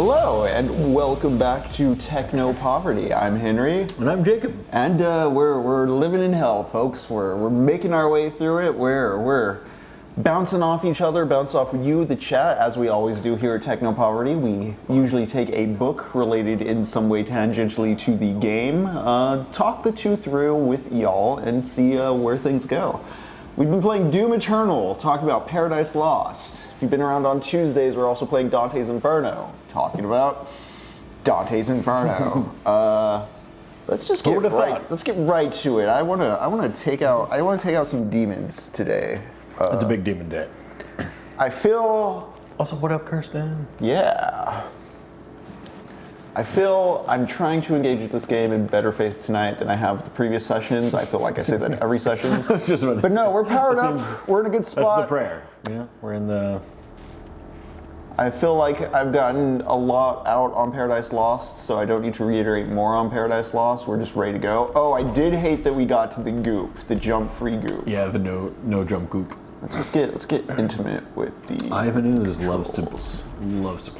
Hello, and welcome back to TECHNOPOVERTY. I'm Henry. And I'm Jacob. And we're living in hell, folks. We're making our way through it. We're bouncing off each other, bounce off you, the chat, as we always do here at TECHNOPOVERTY. We usually take a book related in some way tangentially to the game, talk the two through with y'all, and see where things go. We've been playing Doom Eternal, talking about Paradise Lost. If you've been around on Tuesdays, we're also playing Dante's Inferno, talking about Dante's Inferno. Let's just get right to it. I want to take out some demons today. It's a big demon day. I feel. Also, what up, Kirsten? Yeah. I feel I'm trying to engage with this game in better faith tonight than I have with the previous sessions. I feel like I say that every session. But no, we're powered up. We're in a good spot. That's the prayer. Yeah, we're in the. I feel like I've gotten a lot out on Paradise Lost, so I don't need to reiterate more on Paradise Lost. We're just ready to go. Oh, I did hate that we got to the goop, the jump-free goop. Yeah, the no jump goop. Let's get intimate with the. Ivan Ooze loves to play with it.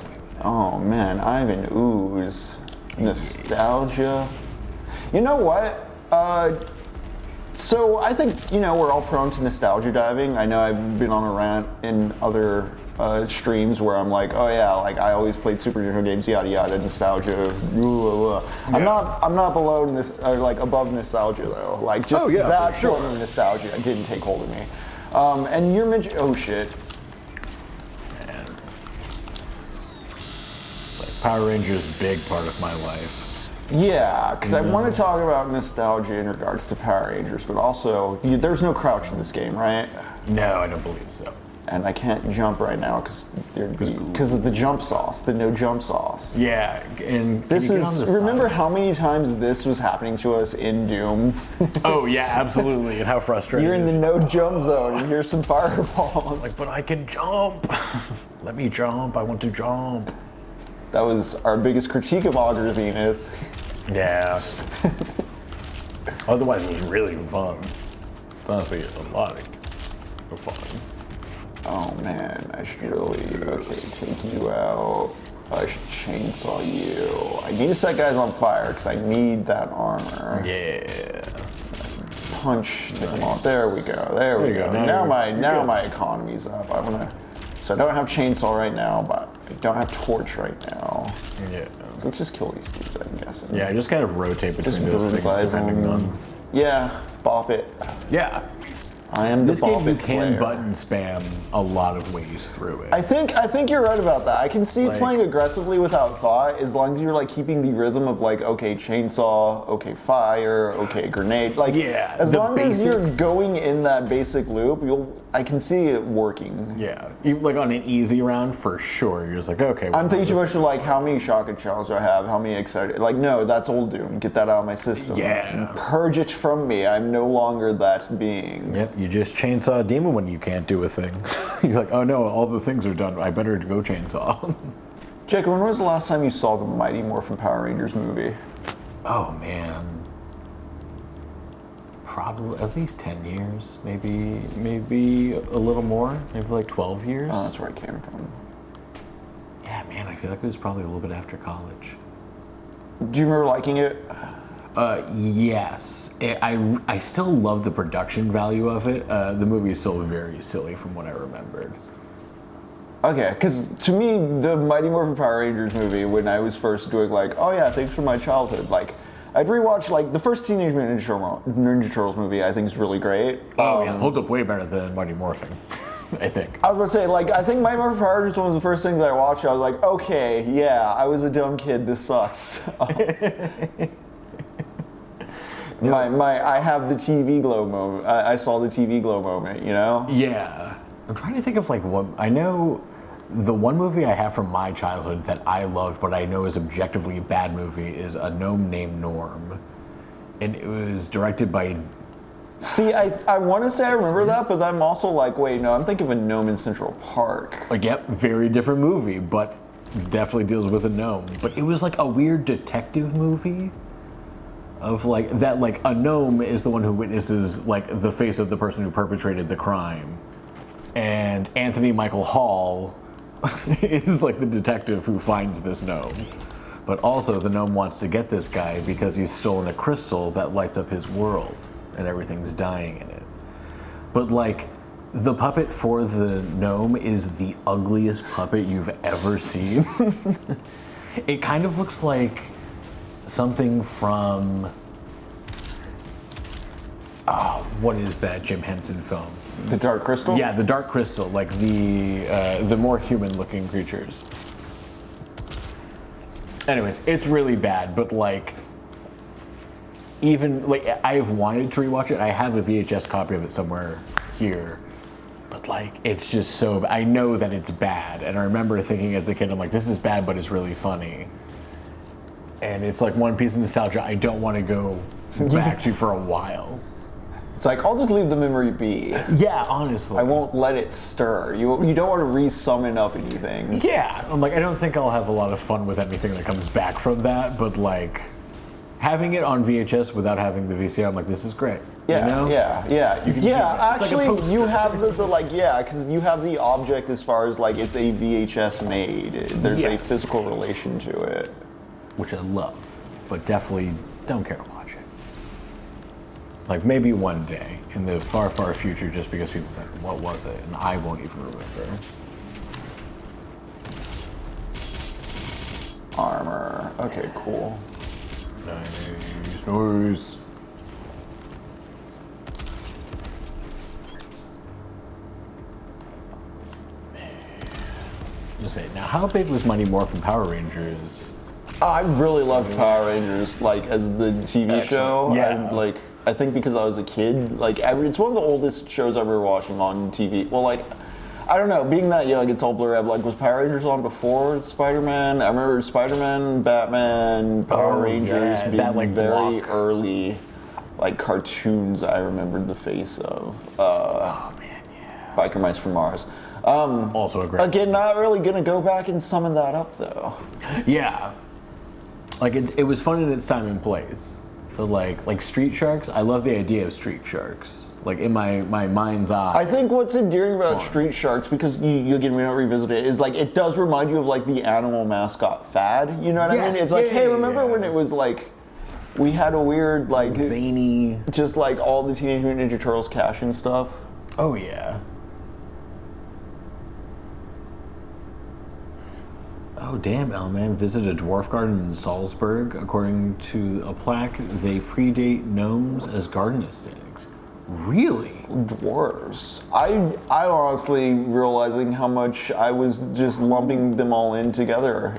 Oh man, Ivan Ooze, nostalgia. You know what? So I think we're all prone to nostalgia diving. I know I've been on a rant in other streams where I'm like, oh yeah, like I always played superhero games, yada yada, nostalgia. Yeah. I'm not below above nostalgia though. Like just that form of nostalgia didn't take hold of me. And you're mentioning, oh shit. Man. It's like Power Rangers, big part of my life. Yeah, because I want to talk about nostalgia in regards to Power Rangers, but also, there's no crouch in this game, right? No, I don't believe so. And I can't jump right now because of the jump sauce, the no jump sauce. Yeah, and remember how many times this was happening to us in Doom? Oh yeah, absolutely, and how frustrating. You're in the no jump zone, and here's some fireballs. Like, but I can jump. Let me jump. I want to jump. That was our biggest critique of Augur Zenith. Yeah. Otherwise, it was really fun. Honestly, a lot of fun. Oh man, I should really, take you out. I should chainsaw you. I need to set guys on fire because I need that armor. Yeah. Punch them off. There we go. There we go. Now my economy's up. So I don't have chainsaw right now, but I don't have torch right now. Yeah. So let's just kill these dudes, I'm guessing. Yeah, I just kind of rotate between those things depending on. Yeah, bop it. Yeah. I am the bop it slayer. This game you can button spam a lot of ways through it. I think you're right about that. I can see playing aggressively without thought as long as you're keeping the rhythm of okay, chainsaw, okay, fire, okay, grenade. As long as you're going in that basic loop, I can see it working. Yeah, even on an easy round for sure. You're just okay. I'm thinking too much of how many shotgun shells do I have? How many excited? No, that's old Doom. Get that out of my system. Yeah. Purge it from me. I'm no longer that being. Yep. You just chainsaw a demon when you can't do a thing. You're like, oh no, all the things are done. I better go chainsaw. Jacob, when was the last time you saw the Mighty Morphin Power Rangers movie? Oh man. Probably at least 10 years, maybe a little more, maybe 12 years. Oh, that's where I came from. Yeah, man, I feel like it was probably a little bit after college. Do you remember liking it? Yes. I still love the production value of it. The movie is still very silly from what I remembered. Okay, because to me, the Mighty Morphin Power Rangers movie, when I was first doing oh yeah, thanks for my childhood, I'd rewatch the first Teenage Mutant Ninja Turtles movie. I think is really great. Oh yeah, holds up way better than Mighty Morphin. I think. I was going to say I think Mighty Morphin Power Rangers was one of the first things I watched. I was like, okay, yeah, I was a dumb kid. This sucks. I have the TV glow moment. I saw the TV glow moment. Yeah. I'm trying to think of what I know. The one movie I have from my childhood that I loved, but I know is objectively a bad movie, is A Gnome Named Norm. And it was directed by... See, I want to say I remember that, but I'm also wait, no, I'm thinking of A Gnome in Central Park. Yep, very different movie, but definitely deals with a gnome. But it was a weird detective movie of that a gnome is the one who witnesses the face of the person who perpetrated the crime. And Anthony Michael Hall is like the detective who finds this gnome. But also the gnome wants to get this guy because he's stolen a crystal that lights up his world and everything's dying in it. But like, the puppet for the gnome is the ugliest puppet you've ever seen. It kind of looks like something from, what is that Jim Henson film? The Dark Crystal? Yeah, the Dark Crystal, like the more human-looking creatures. Anyways, it's really bad, but like, even like I've wanted to rewatch it. I have a VHS copy of it somewhere here, but like it's just so. I know that it's bad, and I remember thinking as a kid, I'm like, this is bad, but it's really funny. And it's like one piece of nostalgia I don't want to go back to for a while. It's like, I'll just leave the memory be. Yeah, honestly. I won't let it stir. You don't want to re-summon up anything. Yeah, I'm like, I don't think I'll have a lot of fun with anything that comes back from that, but like, having it on VHS without having the VCR, I'm like, this is great. Yeah, you know? yeah. You can Actually, it's like you have the like, yeah, because you have the object as far as like, it's a VHS made. There's a physical relation to it. Which I love, but definitely don't care to watch it. Like maybe one day in the far, far future, just because people think, what was it? And I won't even remember. Armor. Okay, cool. Nice. You say, now how big was Mighty Morphin Power Rangers? I really loved Power Rangers, like as the TV show. Yeah. I think because I was a kid, like it's one of the oldest shows I remember watching on TV. Well, like, I don't know, being that young, it's all blurry. Like, was Power Rangers on before Spider-Man? I remember Spider-Man, Batman, Power Rangers being that, like, very block. early, like cartoons. I remembered the face of. Oh man, yeah. Biker Mice from Mars. Also a great. Again, not really gonna go back and summon that up though. Yeah. Like it was fun in its time and place. But like Street Sharks, I love the idea of Street Sharks. Like in my mind's eye. I think what's endearing about Street Sharks, because you again we don't revisit it, is like it does remind you of like the animal mascot fad. You know what I mean? It's like, hey, remember when it was like we had a weird like zany, just like all the Teenage Mutant Ninja Turtles cash and stuff. Oh yeah. Oh damn, L-Man visited a dwarf garden in Salzburg. According to a plaque, they predate gnomes as garden aesthetics. Really? Dwarves. I honestly realizing how much I was just lumping them all in together.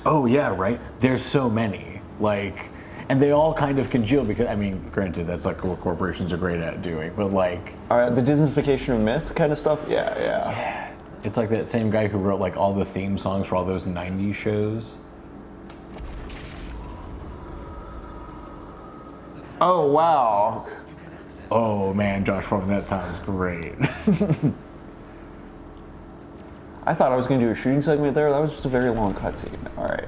Oh yeah, right? There's so many. Like, and they all kind of congeal because, I mean, granted, that's like what corporations are great at doing, but like... The Disneyfication of myth kind of stuff? Yeah. It's like that same guy who wrote like all the theme songs for all those 90s shows. Oh, wow. Oh man, Josh Foreman, that sounds great. I thought I was going to do a shooting segment there. That was just a very long cutscene. All right.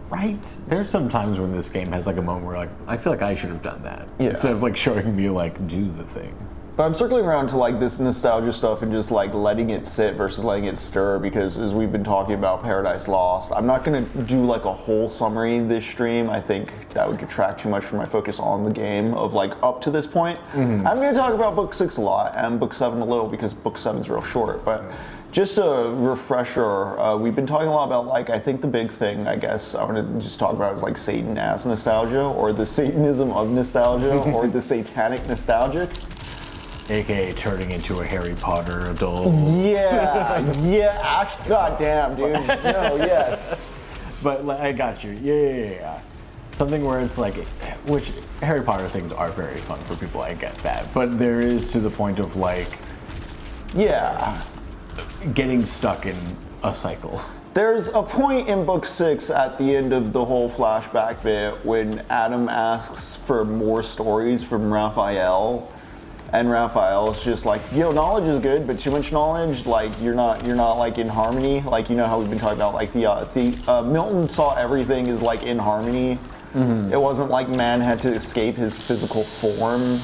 Right? There's some times when this game has like a moment where like, I feel like I should have done that. Yeah. Instead of like showing me like, do the thing. But I'm circling around to like this nostalgia stuff and just like letting it sit versus letting it stir, because as we've been talking about Paradise Lost, I'm not going to do like a whole summary this stream. I think that would detract too much from my focus on the game of like up to this point. I'm going to talk about book 6 a lot and book 7 a little, because book 7's real short. But just a refresher, we've been talking a lot about like, I think the big thing I guess I want to just talk about is like Satan as nostalgia, or the Satanism of nostalgia, or the satanic nostalgic. AKA turning into a Harry Potter adult. Yeah, actually, goddamn, dude. No, yes. But like, I got you. Yeah. Something where it's like, which Harry Potter things are very fun for people, I get that. But there is to the point of like, yeah, getting stuck in a cycle. There's a point in book 6 at the end of the whole flashback bit when Adam asks for more stories from Raphael. And Raphael's just like, knowledge is good, but too much knowledge, like you're not like in harmony. Like, you know how we've been talking about like the Milton saw everything as like in harmony, It wasn't like man had to escape his physical form.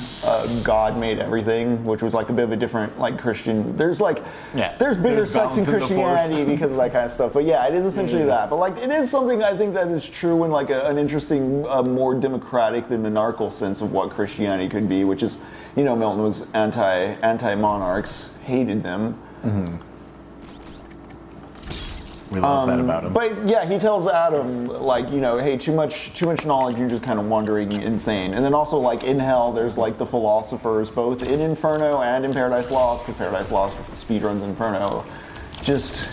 God made everything, which was like a bit of a different like Christian. There's bigger sex in Christianity because of that kind of stuff. But yeah, it is essentially that. But like it is something I think that is true in like an interesting, more democratic than monarchical sense of what Christianity could be, which is, you know, Milton was anti-monarchs, hated them. We love that about him. But yeah, he tells Adam, like, you know, hey, too much knowledge, you're just kind of wandering insane. And then also, like, in hell, there's like the philosophers, both in Inferno and in Paradise Lost, because Paradise Lost speedruns Inferno. Just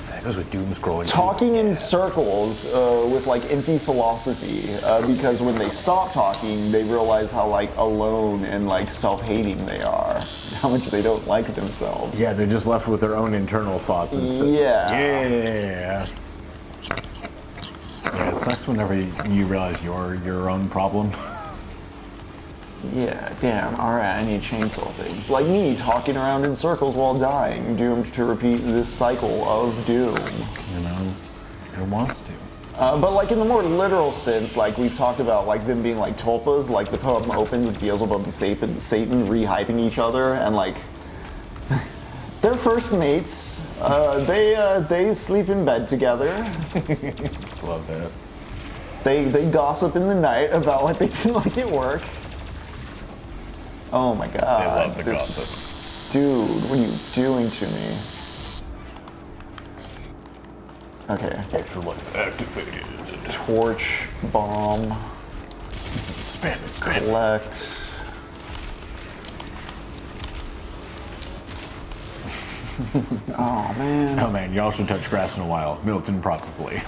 that goes with doom scrolling. Talking in circles with like empty philosophy, because when they stop talking, they realize how like alone and like self-hating they are. How much they don't like themselves. Yeah, they're just left with their own internal thoughts. Yeah, it sucks whenever you realize you're your own problem. Yeah, damn, alright, I need to chainsaw things. Like me, talking around in circles while dying, doomed to repeat this cycle of doom. You know, who wants to? But like in the more literal sense, like we've talked about like them being like tulpas, like the poem opens with Beelzebub and Satan re-hyping each other, and like they're first mates. They sleep in bed together. Love that. They gossip in the night about what they didn't like at work. Oh my god. They love the gossip. Dude, what are you doing to me? Okay. Extra life activated. Torch, bomb, Spam it. collect. Oh man. Oh man, y'all should touch grass in a while. Milton probably.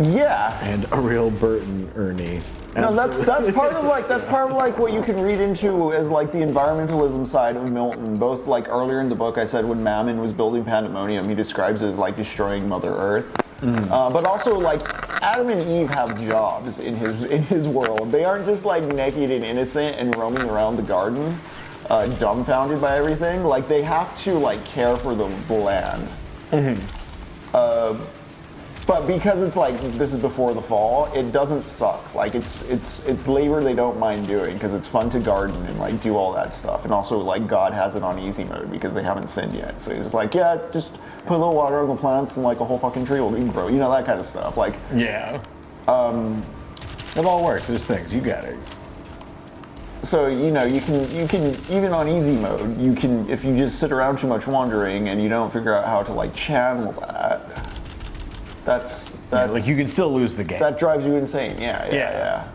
Yeah. And a real Burton Ernie. No, that's part of like what you can read into as like the environmentalism side of Milton. Both like earlier in the book, I said when Mammon was building Pandemonium, he describes it as like destroying Mother Earth. But also like Adam and Eve have jobs in his world. They aren't just like naked and innocent and roaming around the garden, dumbfounded by everything. Like they have to like care for the land. But because it's like this is before the fall, it doesn't suck. Like it's labor they don't mind doing because it's fun to garden and like do all that stuff. And also like God has it on easy mode because they haven't sinned yet. So he's just like, yeah, just put a little water on the plants and like a whole fucking tree will grow. You know, that kind of stuff. Like yeah. It all works. There's things you got it. So you know you can even on easy mode you can, if you just sit around too much wandering and you don't figure out how to like channel that. That's like you can still lose the game. That drives you insane. Yeah.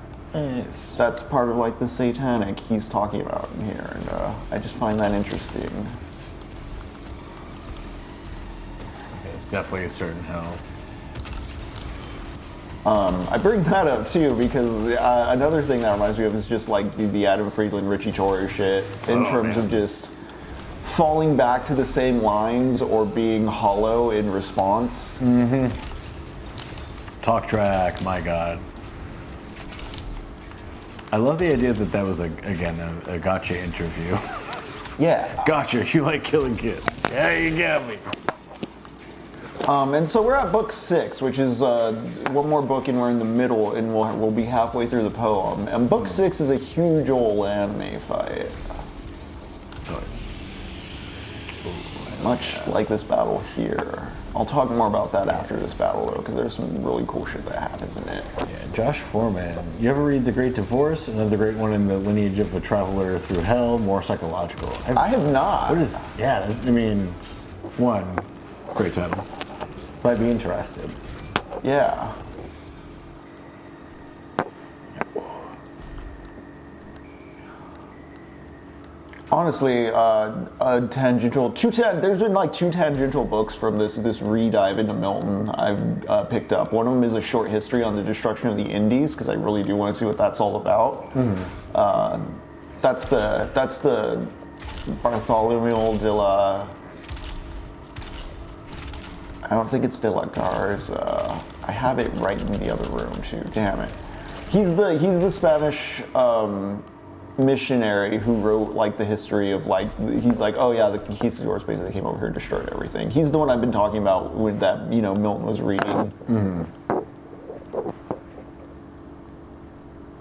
That's part of like the satanic he's talking about in here, and I just find that interesting. It's definitely a certain hell. I bring that up too because another thing that reminds me of is just like the Adam Friedland, Richie Torres shit in terms of just falling back to the same lines or being hollow in response. Talk track, my god. I love the idea that was a gotcha interview. Yeah. Gotcha, you like killing kids. Yeah, you got me. And so we're at book 6, which is one more book, and we're in the middle, and we'll be halfway through the poem. And book 6 is a huge old anime fight. Much like this battle here. I'll talk more about that after this battle, though, because there's some really cool shit that happens in it. Yeah, Josh Foreman. You ever read The Great Divorce? Another great one in the lineage of a traveler through hell, more psychological. I have not. What is? Yeah, I mean, one great title. Might be interested. Yeah. Honestly, there's been like 2 tangential books from this re-dive into Milton I've picked up. One of them is a short history on the destruction of the Indies, because I really do want to see what that's all about. That's the Bartholomew de la... I don't think it's de la Gar's. I have it right in the other room too, damn it. He's the Spanish... missionary who wrote like the history of like, he's like, oh yeah, the conquistadors basically came over here and destroyed everything. He's the one I've been talking about with that, you know, Milton was reading.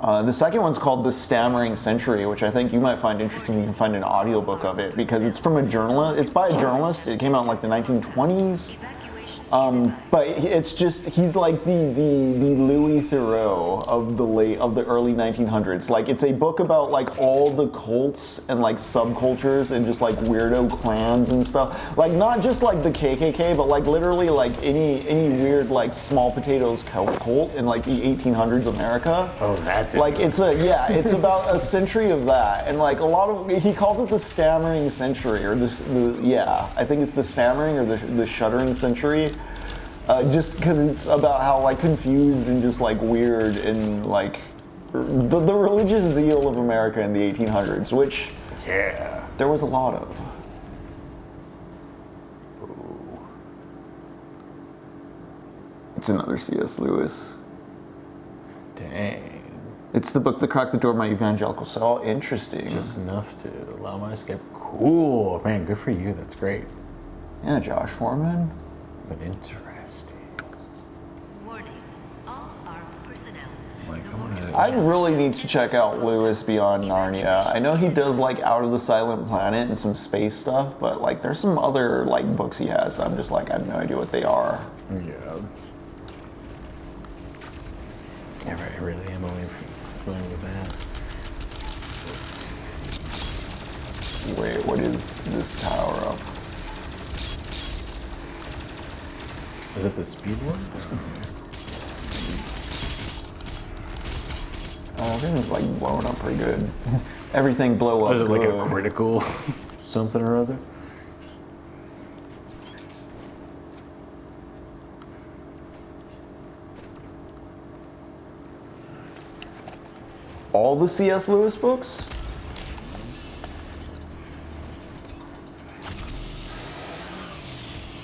The second one's called The Stammering Century, which I think you might find interesting. You can find an audiobook of it because it's from a journalist. It's by a journalist. It came out in like the 1920s. But it's just, he's like the Louis Theroux of the early 1900s. Like, it's a book about like all the cults and like subcultures and just like weirdo clans and stuff. Like, not just like the KKK, but like literally like any weird like small potatoes cult in like the 1800s America. Oh, that's it. Like, it's about a century of that, and like a lot of, he calls it the stammering century, or I think it's the stammering or the shuddering century. Just because it's about how like confused and just like weird and like the religious zeal of America in the 1800s, which there was a lot of. Ooh. It's another C.S. Lewis. Dang. It's the book that cracked the door of my evangelical soul. Interesting. Just enough to allow my escape. Cool, man. Good for you. That's great. Yeah, Josh Foreman. But interesting. I really need to check out Lewis Beyond Narnia. I know he does like Out of the Silent Planet and some space stuff, but like there's some other like books he has. I'm just like, I have no idea what they are. Yeah. Yeah, I really am only familiar with that. Wait, what is this power up? Is it the speed one? Everything's like blowing up pretty good. Everything blow up. Is it good. like a critical something or other? All the C.S. Lewis books?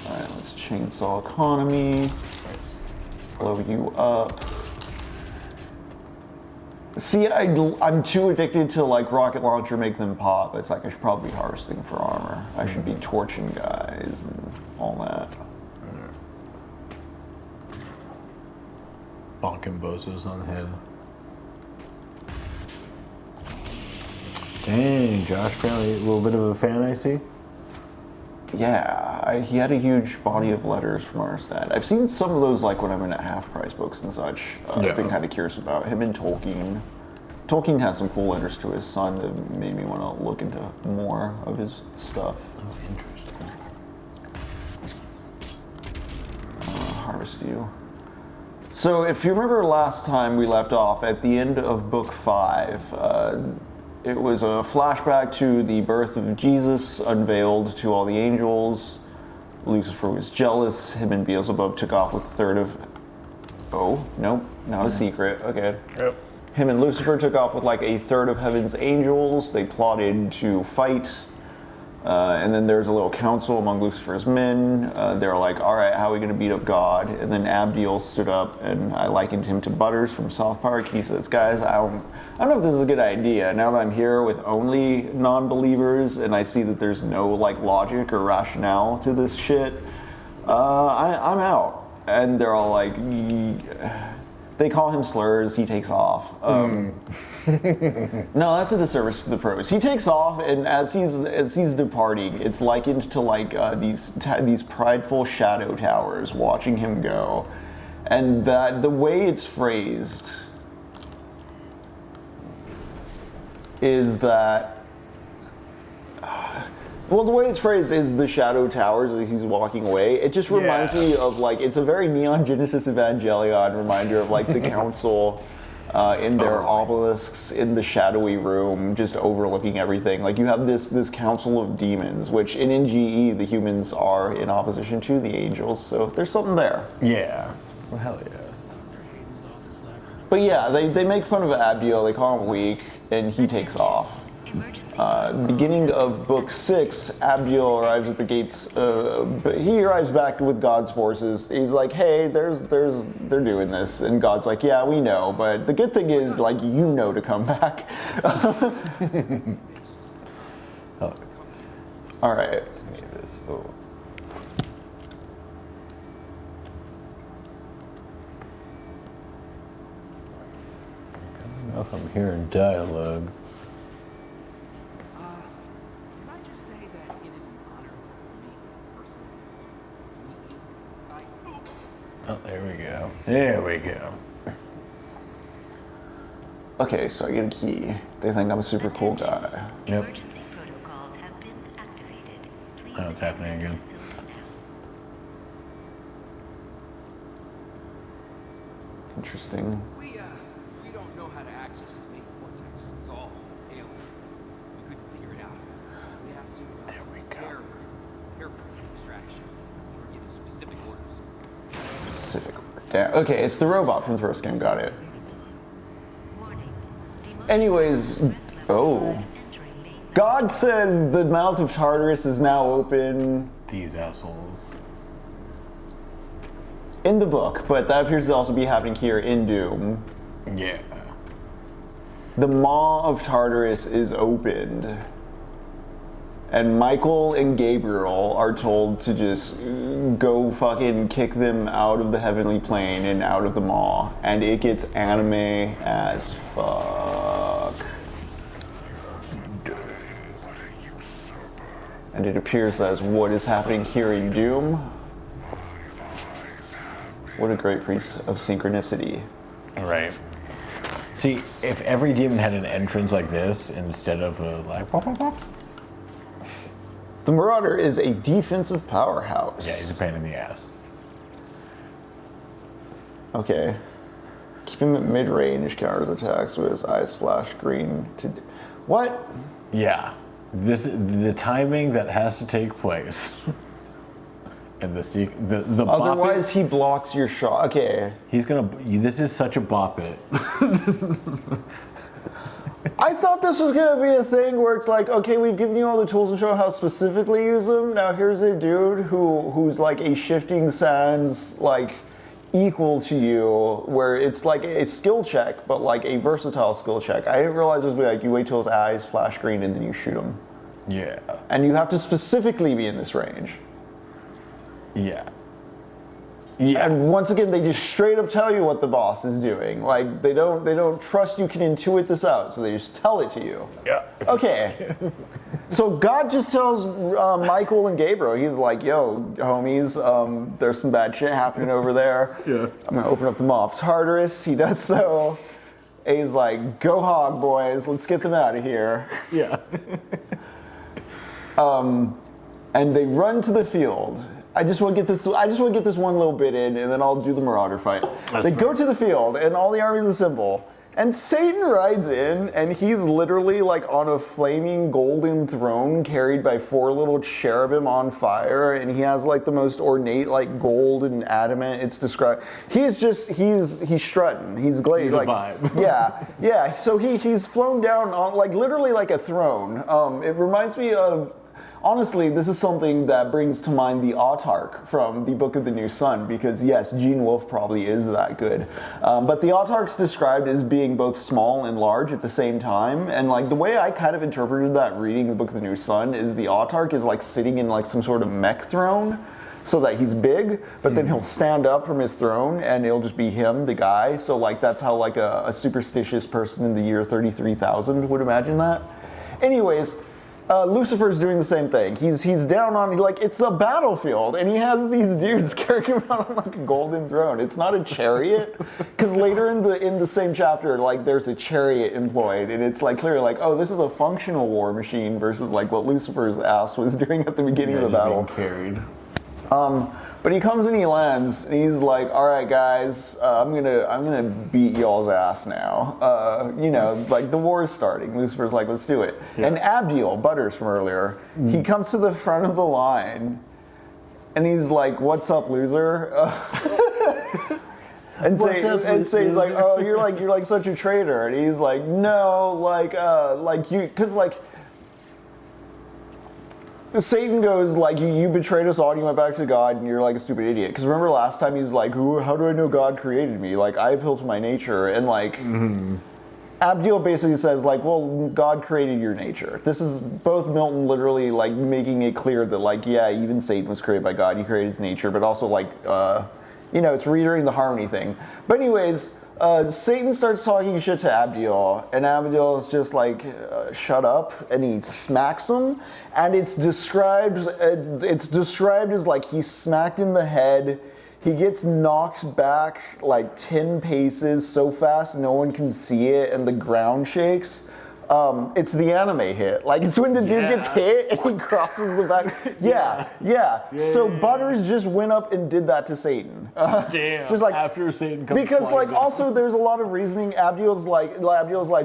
Alright, let's Chainsaw Economy. Blow you up. See, I'm too addicted to like rocket launcher, make them pop. It's like I should probably be harvesting for armor. I should be torching guys and all that. Bonking bozos on the head. Dang, Josh, apparently a little bit of a fan, I see. Yeah, he had a huge body of letters from Arstad. I've seen some of those like when I'm in at half-price books and such. I've been kind of curious about him and Tolkien. Tolkien has some cool letters to his son that made me want to look into more of his stuff. Oh, interesting. Harvest you. So if you remember last time we left off, at the end of book 5, it was a flashback to the birth of Jesus, unveiled to all the angels. Lucifer was jealous. Him and Beelzebub took off with a third of... Oh, nope, not a secret. Okay. Yep. Him and Lucifer took off with like a third of heaven's angels. They plotted to fight. And then there's a little council among Lucifer's men. They're like, all right, how are we going to beat up God? And then Abdiel stood up, and I likened him to Butters from South Park. He says, guys, I don't know if this is a good idea. Now that I'm here with only non-believers, and I see that there's no like logic or rationale to this shit, I'm out. And they're all like... They call him slurs, he takes off. No, that's a disservice to the prose. He takes off, and as he's departing, it's likened to like these prideful shadow towers watching him go. And that the way it's phrased is that... Well, the way it's phrased is the shadow towers as he's walking away. It just reminds me of like, it's a very Neon Genesis Evangelion reminder of like the council in their obelisks in the shadowy room, just overlooking everything. Like you have this council of demons, which in NGE the humans are in opposition to the angels. So there's something there. Yeah. Well, hell yeah. But yeah, they make fun of Abdiel, they call him weak, and he takes off. Beginning of book 6, Abdiel arrives at the gates, but he arrives back with God's forces. He's like, hey, they're doing this. And God's like, yeah, we know, but the good thing is, like, you know to come back. All right. I'm hearing dialogue. Can I just say that it is an honor for me personally to meet you? Oh, there we go. There we go. Okay, so I get a key. They think I'm a super cool guy. Yep. Emergency protocols have been activated. Please Oh, it's happening exit again. the facility now. Interesting. We don't know how to access this main cortex. It's all alien. We couldn't figure it out. We have to There we go. care for the extraction. We were given specific orders. Specific. Damn. Okay, it's the robot from the first game. Got it. Warning. Anyways, oh. Entering main. God says the mouth of Tartarus is now open These assholes. in the book, but that appears to also be happening here in Doom. Yeah. The maw of Tartarus is opened. And Michael and Gabriel are told to just go fucking kick them out of the heavenly plane and out of the maw. And it gets anime as fuck. And it appears as what is happening here in Doom. What a great piece of synchronicity. Right. See, if every demon had an entrance like this instead of a like. Wop, wop, wop. The Marauder is a defensive powerhouse. Yeah, he's a pain in the ass. Okay. Keep him at mid-range, counters attacks with his eyes flash green. What? Yeah. The timing that has to take place. And the bop Otherwise, it, he blocks your shot. Okay. he's gonna. This is such a bop it. I thought this was going to be a thing where it's like, okay, we've given you all the tools and show how to specifically use them. Now here's a dude who's like a shifting sands, like, equal to you, where it's like a skill check, but like a versatile skill check. I didn't realize it was like you wait till his eyes flash green and then you shoot him. Yeah. And you have to specifically be in this range. Yeah. Yeah. And once again, they just straight up tell you what the boss is doing. Like they don't trust you can intuit this out, so they just tell it to you. Yeah. Okay. So God just tells Michael and Gabriel, he's like, yo, homies, there's some bad shit happening over there. Yeah. I'm gonna open up the maw of Tartarus. He does so. And he's like, go hog, boys, let's get them out of here. Yeah. And they run to the field. I just want to get this one little bit in, and then I'll do the Marauder fight. They go to the field, and all the armies assemble. And Satan rides in, and he's literally like on a flaming golden throne carried by 4 little cherubim on fire, and he has like the most ornate like gold and adamant. It's described. He's strutting. He's glazed. He's a like, vibe. yeah. So he's flown down on like literally like a throne. It reminds me of. Honestly, this is something that brings to mind the Autarch from the Book of the New Sun, because yes, Gene Wolfe probably is that good. But the Autarch's described as being both small and large at the same time, and like the way I kind of interpreted that reading the Book of the New Sun is the Autarch is like sitting in like some sort of mech throne, so that he's big, but then he'll stand up from his throne and it'll just be him, the guy. So like that's how like a superstitious person in the year 33,000 would imagine that. Anyways, Lucifer's doing the same thing. He's down on, like, it's a battlefield, and he has these dudes carrying him out on like a golden throne. It's not a chariot, because later in the same chapter, like, there's a chariot employed, and it's like clearly like, oh, this is a functional war machine versus like what Lucifer's ass was doing at the beginning of the battle. Being carried. But he comes and he lands, and he's like, all right, guys, I'm gonna beat y'all's ass now. Like the war is starting. Lucifer's like, let's do it. Yeah. And Abdiel, Butters from earlier, he comes to the front of the line, and he's like, what's up, loser? And say he's like, oh, you're like such a traitor. And he's like, no, like you, because like. Satan goes like, you betrayed us all and you went back to God and you're like a stupid idiot. Because remember last time he's like, how do I know God created me? Like, I appeal to my nature. And like, Abdiel basically says like, well, God created your nature. This is both Milton literally like making it clear that like, yeah, even Satan was created by God. He created his nature, but also like, it's reiterating the harmony thing. But anyways, Satan starts talking shit to Abdiel, and Abdiel is just like, shut up, and he smacks him, and it's described as like he's smacked in the head. He gets knocked back like 10 paces so fast no one can see it, and the ground shakes. It's the anime hit. Like, it's when the dude gets hit and he crosses the back. Yeah. So Butters just went up and did that to Satan. Damn. Just like after Satan comes because flying like down. also there's a lot of reasoning. Abdiel's like,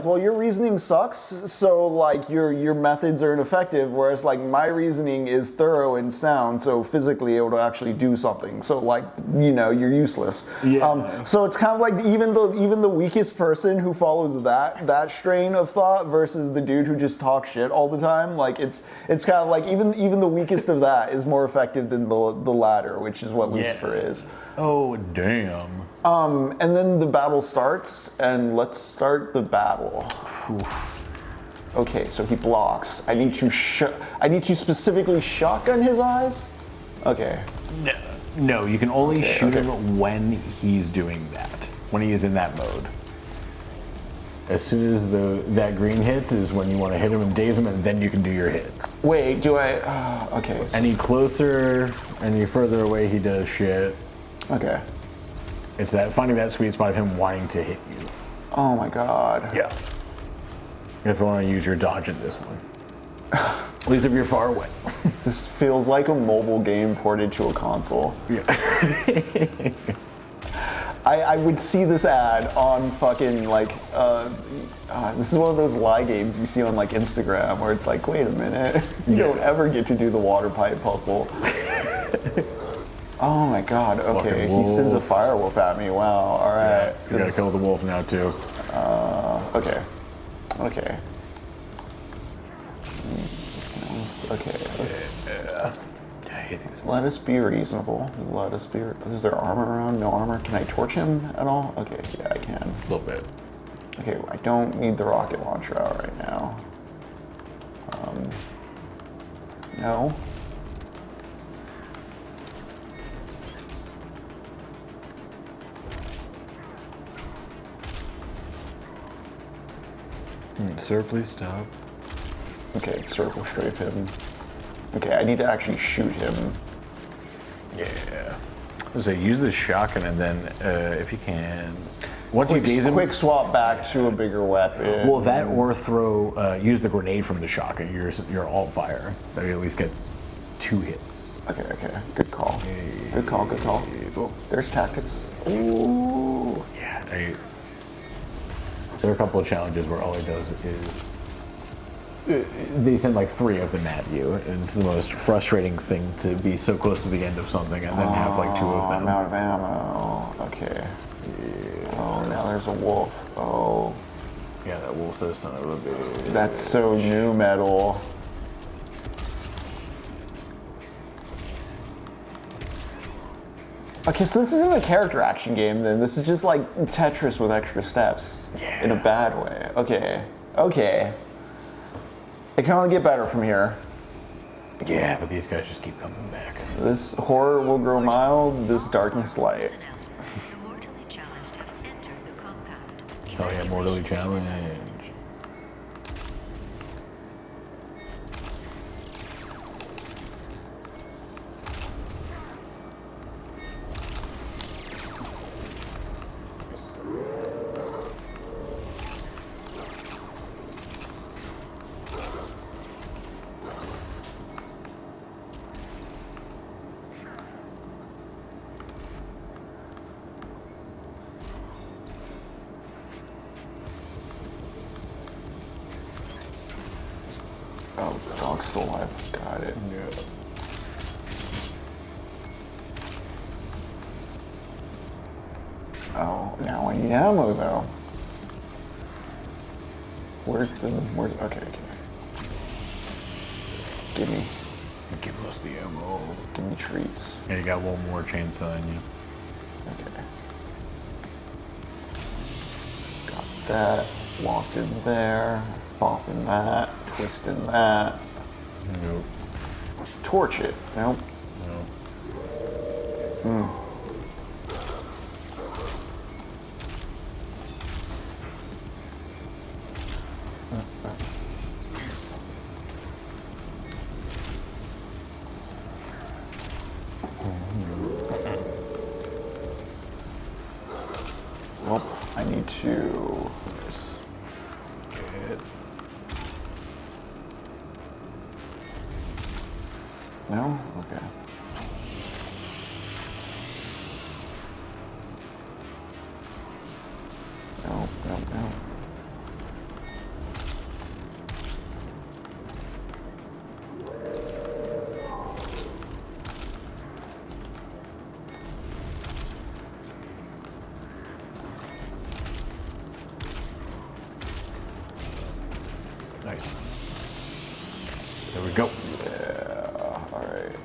well, your reasoning sucks, so like your methods are ineffective. Whereas like my reasoning is thorough and sound, so physically it would actually do something. So like you're useless. Yeah. So it's kind of like even the weakest person who follows that strain of thought versus the dude who just talks shit all the time. Like it's kind of like even the weakest of that is more effective than the latter, which is what Lucifer is. Oh, damn. And then the battle starts, and let's start the battle. Okay, so he blocks. I need to specifically shotgun his eyes? Okay. No, you can only shoot him when he's doing that. When he is in that mode. As soon as that green hits is when you want to hit him and daze him, and then you can do your hits. Wait, do I... okay. So, Any closer, any further away, he does shit. okay. It's that finding that sweet spot of him wanting to hit you. Oh my god. Yeah. If you want to use your dodge in this one. At least if you're far away. This feels like a mobile game ported to a console. Yeah. I would see this ad on fucking like, this is one of those lie games you see on like Instagram where it's like, wait a minute, you don't ever get to do the water pipe puzzle. Oh my god, okay, he sends a fire wolf at me, wow, alright. Yeah, you gotta kill the wolf now too. Okay. Let us be reasonable. Is there armor around? No armor? Can I torch him at all? Okay, yeah, I can. A little bit. Okay, I don't need the rocket launcher out right now. No. Sir, please stop. Okay, circle strafe him. Okay, I need to actually shoot him. Yeah. So use the shotgun and then, if you can, once you daze him. Quick swap back to a bigger weapon. Well, that or throw, use the grenade from the shotgun. Your alt fire. That you at least get 2 hits. Okay. Good call. Good call. There's tactics. Ooh. Yeah. There are a couple of challenges where all he does is they send like 3 of them at you. It's the most frustrating thing to be so close to the end of something and then have like 2 of them. I'm out of ammo. Okay. Oh, now there's a wolf. Oh. Yeah, that wolf says son of a bitch. That's so new metal. Okay, so this isn't a character action game then. This is just like Tetris with extra steps. Yeah. In a bad way. Okay. It can only get better from here. Yeah, but these guys just keep coming back. This horror will grow mild, this darkness light. The mortally challenged have entered the compound. Oh yeah, mortally challenged. Oh, the dog's still alive. Got it. Yeah. Oh, now I need ammo though. Okay. Give us the ammo. Give me treats. Yeah, you got one more chainsaw in you. Okay. Got that. Locked in there. Bopping that. Twisting that. Nope. Torch it. Nope. 2. Good. No? Okay. No. Nice. There we go. Yeah, alright.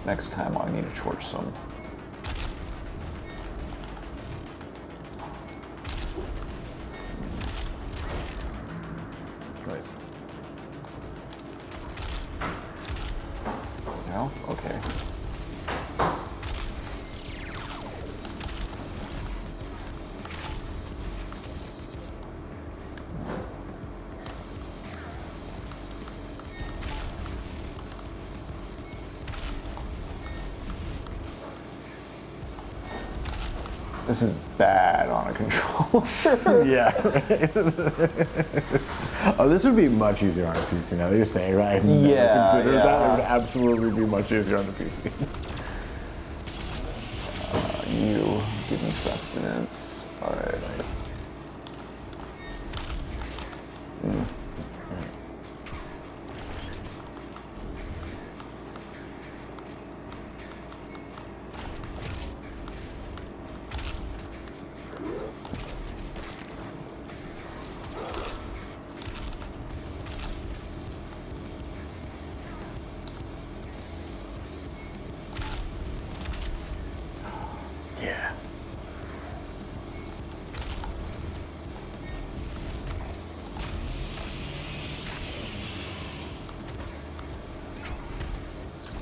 Next time I need to torch some. Nice. No? Okay. This is bad on a controller. Yeah. Oh, this would be much easier on a PC. Now that you're saying, right? I've never Yeah, considered that. yeah. It would absolutely be much easier on the PC. You give me sustenance. Alright. Yeah.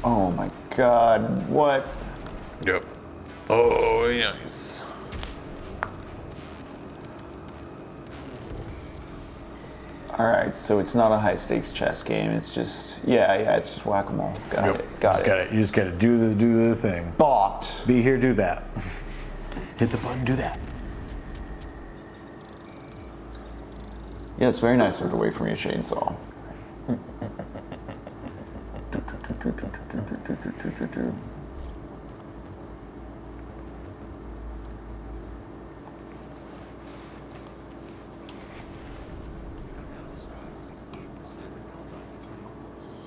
Oh my god, what? Yep. Oh, nice. Alright, so it's not a high stakes chess game, it's just, it's just whack-a-mole. Got it, got it. You just gotta do the thing. Bought. Be here, do that. Hit the button, do that. Yeah, it's very nice of her to wait for me a chainsaw.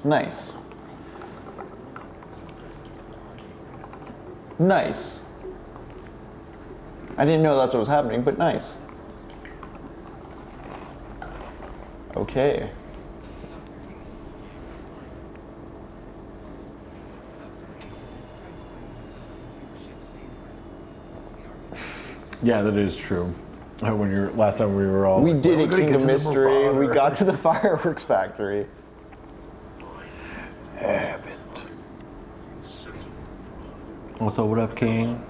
Nice. Nice. I didn't know that's what was happening, but nice. Okay. Yeah, that is true. When you're last time we were all We like, did "Well, a we're gonna get Kingdom to the Mystery. We Marauder." got to the fireworks factory. Happened. Also, what up, King?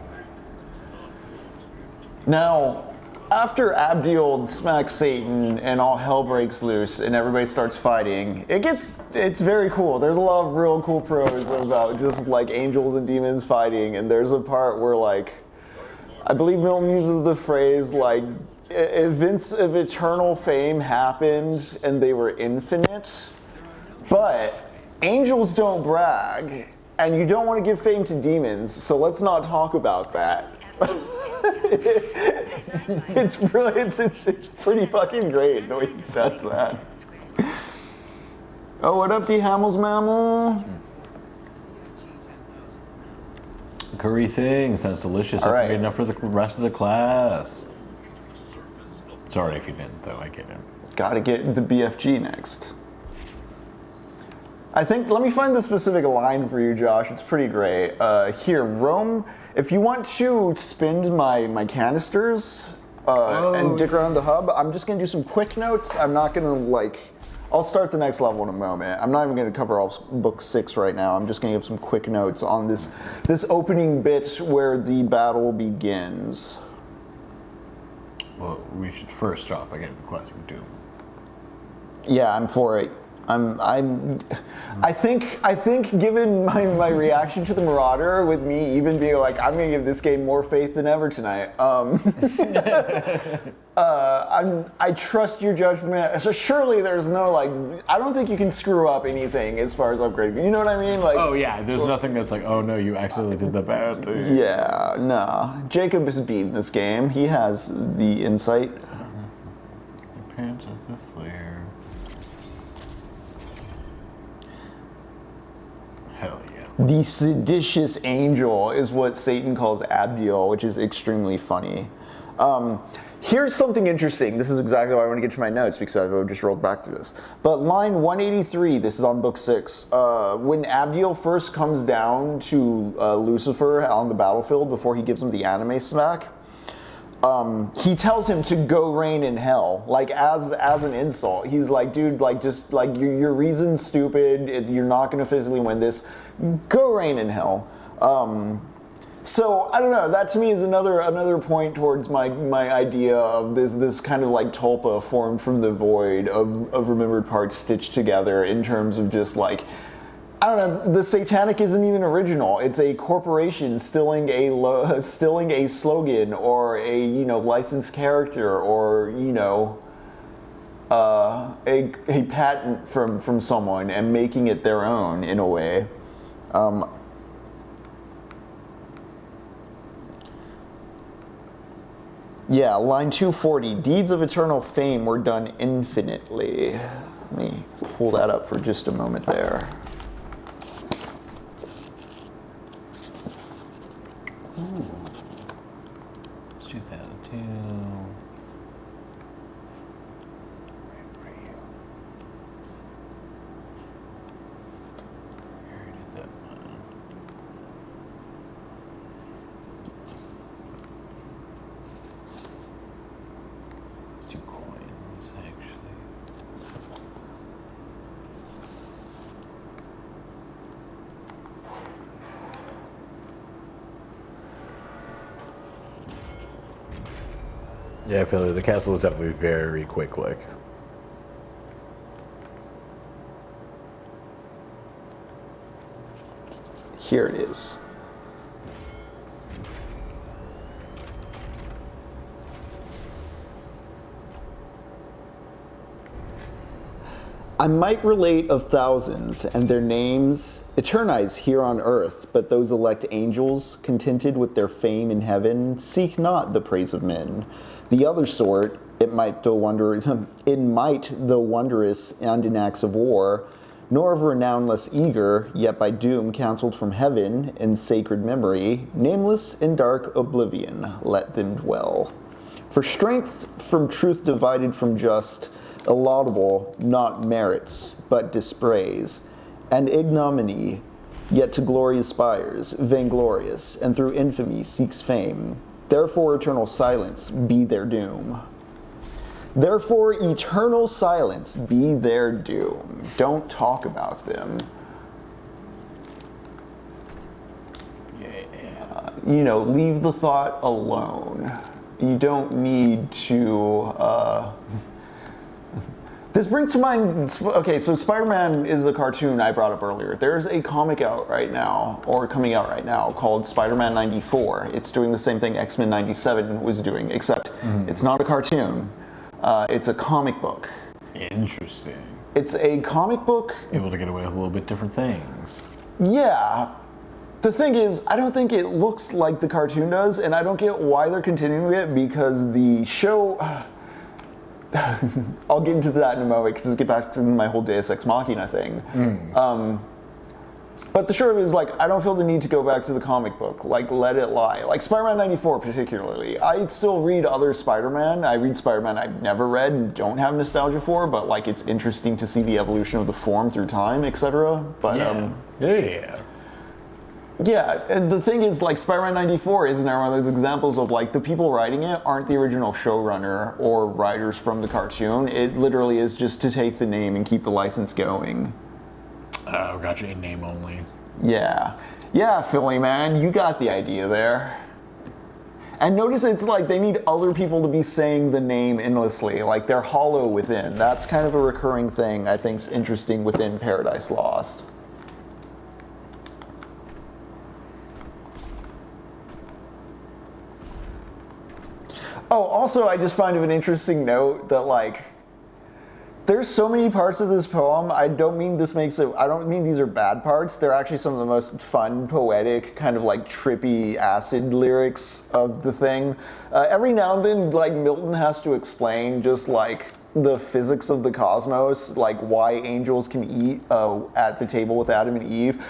Now, after Abdiel smacks Satan and all hell breaks loose and everybody starts fighting, it's very cool. There's a lot of real cool prose about just like angels and demons fighting, and there's a part where like, I believe Milton uses the phrase like, events of eternal fame happened and they were infinite, but angels don't brag, and you don't want to give fame to demons, so let's not talk about that. It's really, it's pretty fucking great the way he says that. Oh, what up, D Hamels Mammal? Curry thing sounds delicious. All I right. made enough for the rest of the class. Sorry if you didn't, though. I get it. Gotta get the BFG next. I think, let me find the specific line for you, Josh. It's pretty great. Here, Rome, if you want to spend my canisters and dig around the hub, I'm just gonna do some quick notes. I'm not gonna I'll start the next level in a moment. I'm not even gonna cover all book 6 right now. I'm just gonna give some quick notes on this opening bit where the battle begins. Well, we should first stop again. Classic Doom. Yeah, I'm for it. I think given my reaction to the Marauder, with me even being like, I'm gonna give this game more faith than ever tonight. I trust your judgment. So surely there's no like, I don't think you can screw up anything as far as upgrading. You know what I mean? Like, Oh yeah, there's nothing that's like, oh no, you accidentally did the bad thing. yeah, nah. Jacob is beating this game. He has the insight. Pants of the Slayer. Hell yeah. The seditious angel is what Satan calls Abdiel, which is extremely funny. Here's something interesting. This is exactly why I want to get to my notes, because I've just rolled back through this. But line 183, this is on book 6, when Abdiel first comes down to Lucifer on the battlefield before he gives him the anime smack, he tells him to go reign in hell, like as an insult. He's like, dude, like just like your reason's stupid. You're not going to physically win this. Go reign in hell. So I don't know. That to me is another point towards my idea of this kind of like tulpa formed from the void of remembered parts stitched together in terms of just like, I don't know, the satanic isn't even original. It's a corporation stealing a slogan or a licensed character or a patent from someone and making it their own in a way. Yeah, line 240. Deeds of eternal fame were done infinitely. Let me pull that up for just a moment there. Ooh. Let's do that too. Right for you. We already did that one. Let's do coins, actually. Yeah, I feel like the castle is definitely very quick lick. Here it is. I might relate of thousands, and their names eternize here on earth, but those elect angels, contented with their fame in heaven, seek not the praise of men. The other sort, it might though wondrous and in acts of war, nor of renown less eager, yet by doom counselled from heaven in sacred memory, nameless in dark oblivion, let them dwell. For strength from truth divided from just, laudable, not merits, but dispraise, and ignominy, yet to glory aspires, vainglorious, and through infamy seeks fame. Therefore eternal silence be their doom. Therefore eternal silence be their doom. Don't talk about them. Yeah. Leave the thought alone. You don't need to... This brings to mind, okay, so Spider-Man is a cartoon I brought up earlier. There's a comic out right now, or coming out right now, called Spider-Man 94. It's doing the same thing X-Men 97 was doing, except it's not a cartoon. It's a comic book. Interesting. It's a comic book. Able to get away with a little bit different things. Yeah. The thing is, I don't think it looks like the cartoon does, and I don't get why they're continuing it, because the show... I'll get into that in a moment because let's get back to my whole Deus Ex Machina thing. But the short is, like, I don't feel the need to go back to the comic book. Like, let it lie. Like, Spider-Man 94 particularly. I still read other Spider-Man. I read Spider-Man I've never read and don't have nostalgia for, but, like, it's interesting to see the evolution of the form through time, etc. But, yeah, and the thing is, like, Spider-Man 94 isn't one of those examples of, like, the people writing it aren't the original showrunner or writers from the cartoon. It literally is just to take the name and keep the license going. Oh, gotcha, in name only. Yeah. Yeah, Philly, man, you got the idea there. And notice it's like they need other people to be saying the name endlessly, like they're hollow within. That's kind of a recurring thing I think's interesting within Paradise Lost. Oh, also I just find it an interesting note that like there's so many parts of this poem. I don't mean these are bad parts. They're actually some of the most fun, poetic, kind of like trippy acid lyrics of the thing. Every now and then, like Milton has to explain just like the physics of the cosmos, like why angels can eat at the table with Adam and Eve.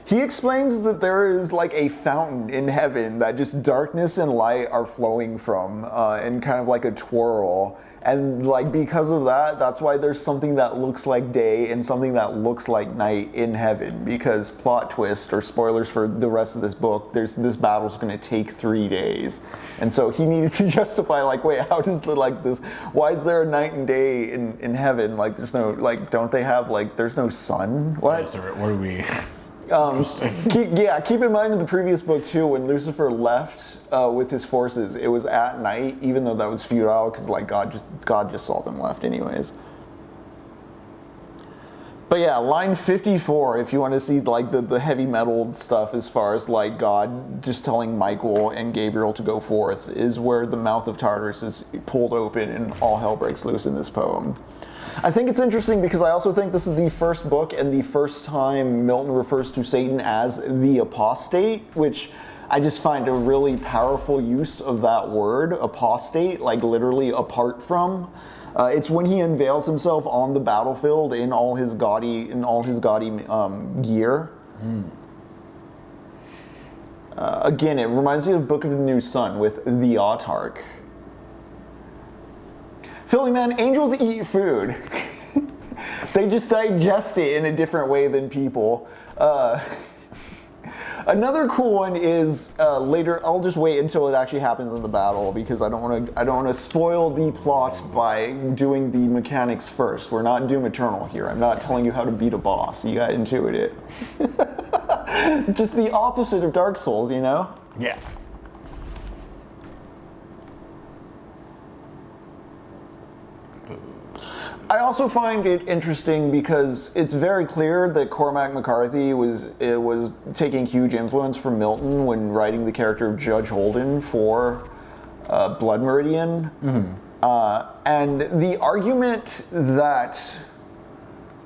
He explains that there is like a fountain in heaven that just darkness and light are flowing from, and kind of like a twirl. And like because of that, that's why there's something that looks like day and something that looks like night in heaven. Because plot twist, or spoilers for the rest of this book, this battle's going to take 3 days, and so he needed to justify like, wait, how does why is there a night and day in heaven? Like there's no don't they have there's no sun? What? Yeah, so what do we? Keep in mind in the previous book too, when Lucifer left with his forces, it was at night, even though that was futile because like God just saw them left anyways. But yeah, line 54, if you want to see like the heavy metal stuff as far as like God just telling Michael and Gabriel to go forth, is where the mouth of Tartarus is pulled open and all hell breaks loose in this poem. I think it's interesting because I also think this is the first book and the first time Milton refers to Satan as the apostate, which I just find a really powerful use of that word, apostate, like literally apart from. It's when he unveils himself on the battlefield in all his gaudy gear. Again, it reminds me of Book of the New Sun with the Autarch. Philly man, angels eat food. They just digest it in a different way than people. Another cool one is later. I'll just wait until it actually happens in the battle because I don't want to spoil the plot by doing the mechanics first. We're not Doom Eternal here. I'm not telling you how to beat a boss. You gotta intuit it. Just the opposite of Dark Souls, you know? Yeah. I also find it interesting because it's very clear that Cormac McCarthy was taking huge influence from Milton when writing the character of Judge Holden for Blood Meridian. Mm-hmm. And the argument that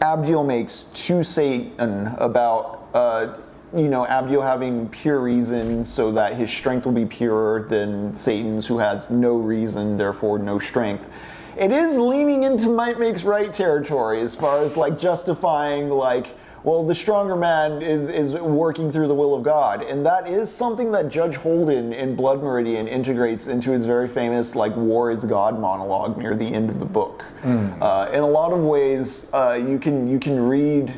Abdiel makes to Satan about Abdiel having pure reason so that his strength will be purer than Satan's, who has no reason, therefore no strength. It is leaning into might makes right territory as far as like justifying the stronger man is working through the will of God. And that is something that Judge Holden in Blood Meridian integrates into his very famous war is God monologue near the end of the book. In a lot of ways, you can read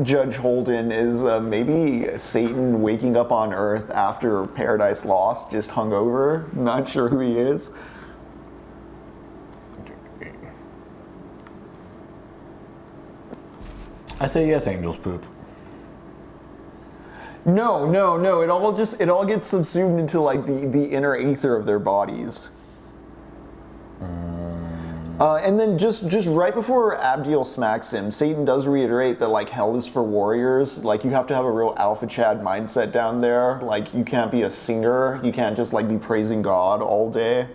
Judge Holden as maybe Satan waking up on Earth after Paradise Lost, just hungover, not sure who he is. I say yes, angels poop. No. It all gets subsumed into the inner ether of their bodies. And then just right before Abdiel smacks him, Satan does reiterate that hell is for warriors. You have to have a real alpha Chad mindset down there. You can't be a singer. You can't just be praising God all day.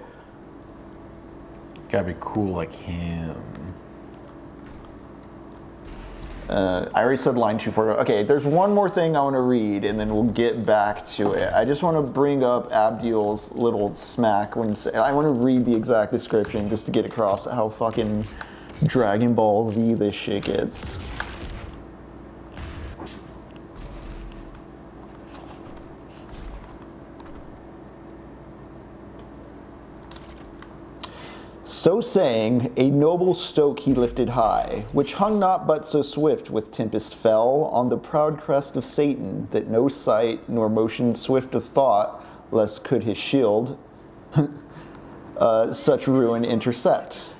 Gotta be cool like him. I already said line 240. Okay, there's one more thing I want to read, and then we'll get back to it. I just want to bring up Abdiel's little smack. I want to read the exact description just to get across how fucking Dragon Ball Z this shit gets. So saying, a noble stoke he lifted high, which hung not but so swift with tempest fell on the proud crest of Satan, that no sight nor motion swift of thought, lest could his shield such ruin intercept.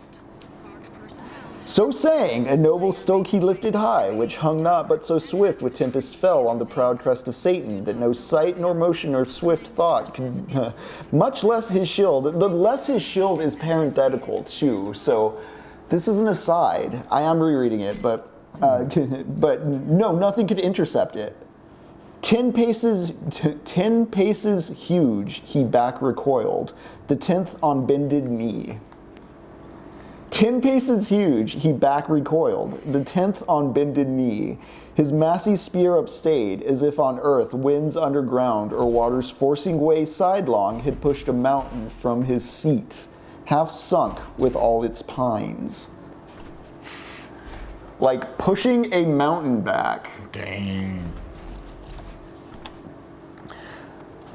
So saying, a noble stoke he lifted high, which hung not but so swift with tempest fell on the proud crest of Satan, that no sight nor motion nor swift thought could, much less his shield. The less his shield is parenthetical too, so this is an aside. I am rereading it, but no, nothing could intercept it. 10 paces huge, he back recoiled, the 10th on bended knee. 10 paces huge, he back recoiled, the 10th on bended knee. His massy spear upstayed, as if on earth winds underground or waters forcing way sidelong had pushed a mountain from his seat, half sunk with all its pines. Like pushing a mountain back. Dang.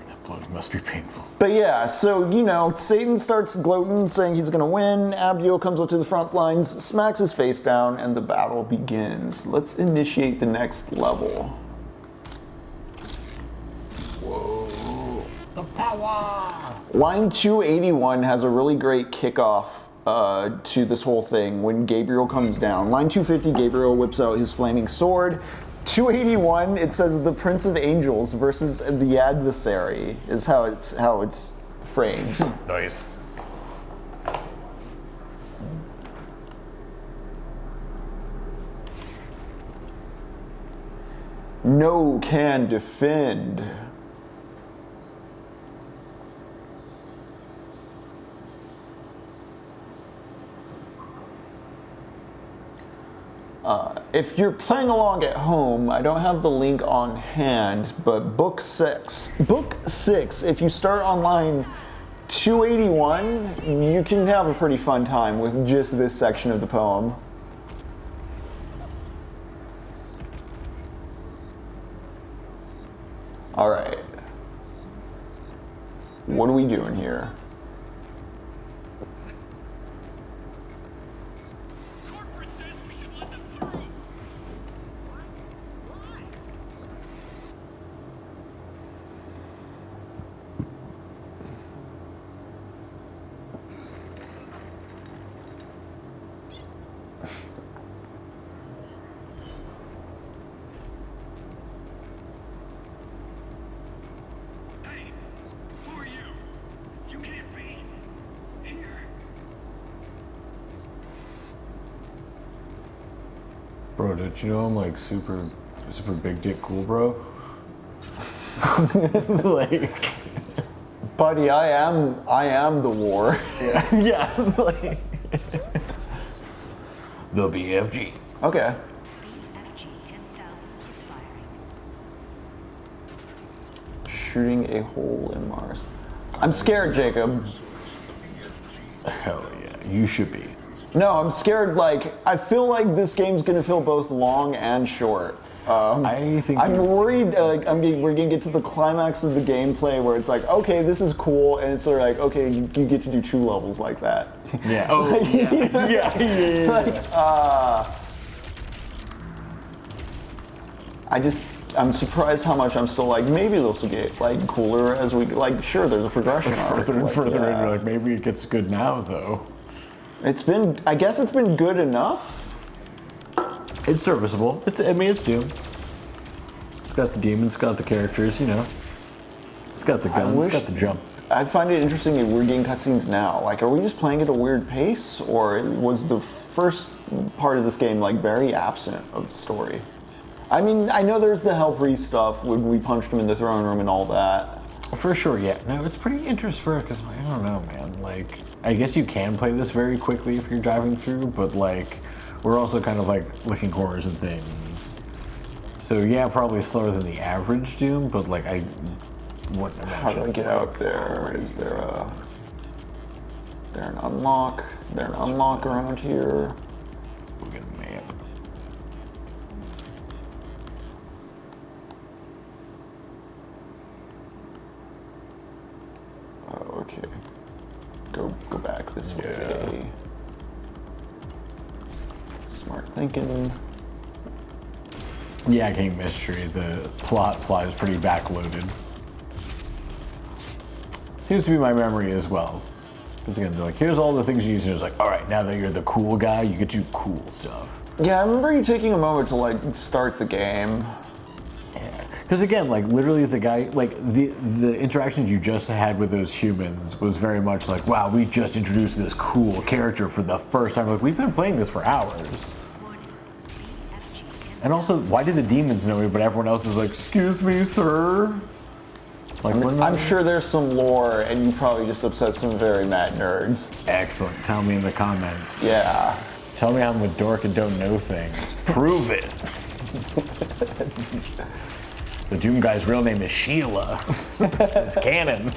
That blood must be painful. But yeah, so, you know, Satan starts gloating, saying he's gonna win. Abdio comes up to the front lines, smacks his face down, and the battle begins. Let's initiate the next level. Whoa. The power! Line 281 has a really great kickoff to this whole thing when Gabriel comes down. Line 250, Gabriel whips out his flaming sword. 281, it says the Prince of Angels versus the adversary is how it's framed. Nice. No can defend. If you're playing along at home, I don't have the link on hand, but book 6, if you start on line 281, you can have a pretty fun time with just this section of the poem. All right. What are we doing here? Bro, did you know I'm like super big dick cool, bro? Like, Buddy, I am the war. yeah, like the BFG. Okay. BFG 10,000 is firing. Shooting a hole in Mars. I'm scared, Jacob. Hell yeah, you should be. No, I'm scared, like, I feel like this game's gonna feel both long and short. I think I'm worried, we're gonna get to the climax of the gameplay where it's like, okay, this is cool, and it's sort of like, okay, you get to do 2 levels like that. Yeah. Oh, Like, yeah. you know, Yeah. Like, I'm surprised how much I'm still like, maybe this will get, like, cooler as we, like, sure, there's a progression arc. Further and like, further, yeah. and you're like, maybe it gets good now, though. I guess it's been good enough. It's serviceable. I mean, it's Doom. It's got the demons, it's got the characters, you know. It's got the guns, it's got the jump. I find it interesting that we're getting cutscenes now. Like, are we just playing at a weird pace, or was the first part of this game, like, very absent of story? I mean, I know there's the Hell Priest stuff when we punched him in the throne room and all that. For sure, yeah. No, it's pretty interesting because I don't know, man. Like, I guess you can play this very quickly if you're driving through, but like, we're also kind of like licking corners and things. So yeah, probably slower than the average Doom, but like, I wouldn't imagine. How do I get out there? Is there an unlock? Is there an unlock around here? We'll get a map. Oh, okay. Go back this way. Smart thinking. Yeah, game mystery. The plot is pretty backloaded. Seems to be my memory as well. It's gonna be like, here's all the things you use. And it's like, all right, now that you're the cool guy, you get to do cool stuff. Yeah, I remember you taking a moment to like start the game. Yeah. Because again, like literally the guy, like the interactions you just had with those humans was very much like, wow, we just introduced this cool character for the first time. Like we've been playing this for hours. And also, why do the demons know me, but everyone else is like, excuse me, sir? Like, I'm sure there's some lore, and you probably just upset some very mad nerds. Excellent. Tell me in the comments. Yeah. Tell me I'm a dork and don't know things. Prove it. The Doom guy's real name is Sheila. It's canon.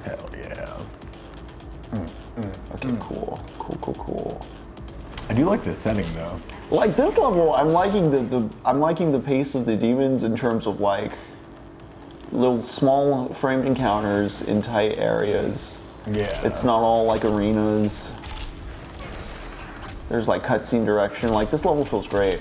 Hell yeah. Okay, cool. Cool. I do like this setting though. Like this level, I'm liking the pace of the demons in terms of like little small framed encounters in tight areas. Yeah. It's not all like arenas. There's like cutscene direction. Like this level feels great.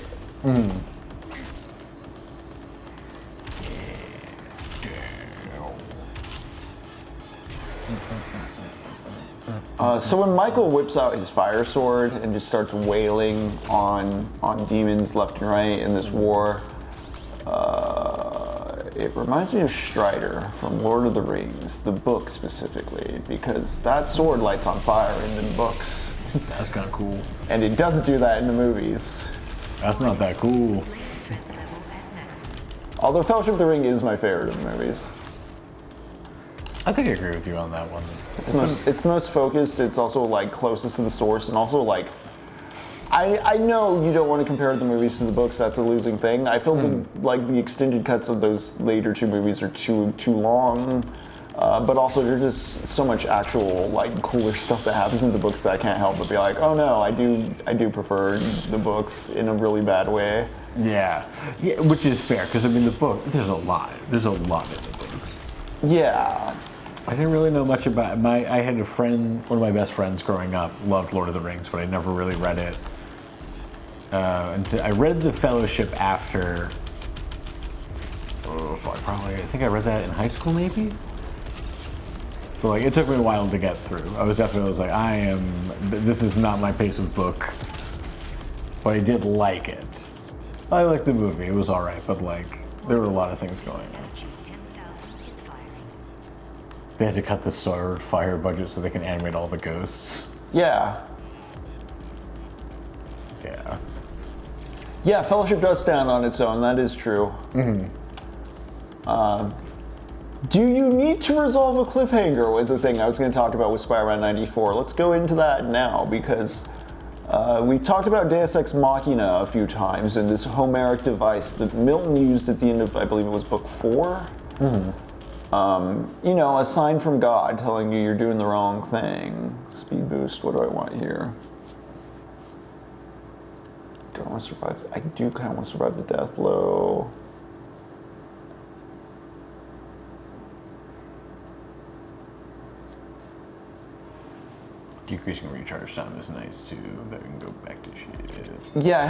So when Michael whips out his fire sword and just starts wailing on demons left and right in this war, it reminds me of Strider from Lord of the Rings, the book specifically, because that sword lights on fire in the books. That's kind of cool. And it doesn't do that in the movies. That's not that cool. Although Fellowship of the Ring is my favorite of the movies. I think I agree with you on that one. It's the most focused, it's also like closest to the source, and also like, I know you don't want to compare the movies to the books, that's a losing thing. I feel the extended cuts of those later two movies are too long, but also there's just so much actual like cooler stuff that happens in the books that I can't help but be like, oh no, I do prefer the books in a really bad way. Yeah, which is fair, because I mean the book, there's a lot in the books. Yeah. I didn't really know much about I had a friend, one of my best friends growing up, loved Lord of the Rings, but I never really read it. I read The Fellowship after. I think I read that in high school, maybe. So like, it took me a while to get through. I was like, this is not my pace of book, but I did like it. I liked the movie. It was all right, but like, there were a lot of things going on. They had to cut the sword fire budget so they can animate all the ghosts. Yeah. Yeah. Yeah, Fellowship does stand on its own, that is true. Do you need to resolve a cliffhanger was the thing I was going to talk about with Spider-Man 94. Let's go into that now, because we talked about Deus Ex Machina a few times, and this Homeric device that Milton used at the end of, I believe it was book 4. You know, a sign from God telling you you're doing the wrong thing. Speed boost, what do I want here? Do I want to survive? I do kind of want to survive the death blow. Decreasing recharge time is nice too. That we can go back to shit. Yeah,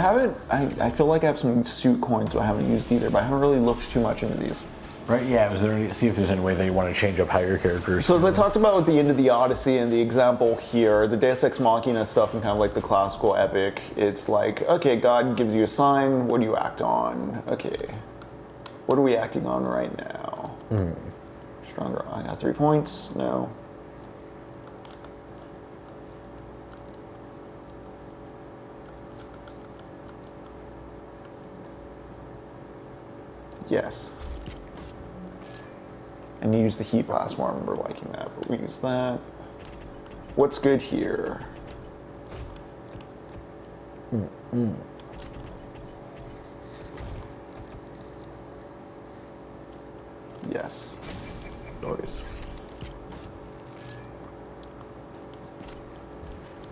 I feel like I have some suit coins that I haven't used either, but I haven't really looked too much into these. Right, yeah, see if there's any way that you want to change up how your characters. So as I talked about at the end of the Odyssey and the example here, the Deus Ex Machina stuff and kind of like the classical epic, it's like, okay, God gives you a sign, what do you act on? Okay, what are we acting on right now? Stronger, I got 3 points, no. Yes. And you use the heat blast more, I remember liking that, but we use that. What's good here? Yes. Nice.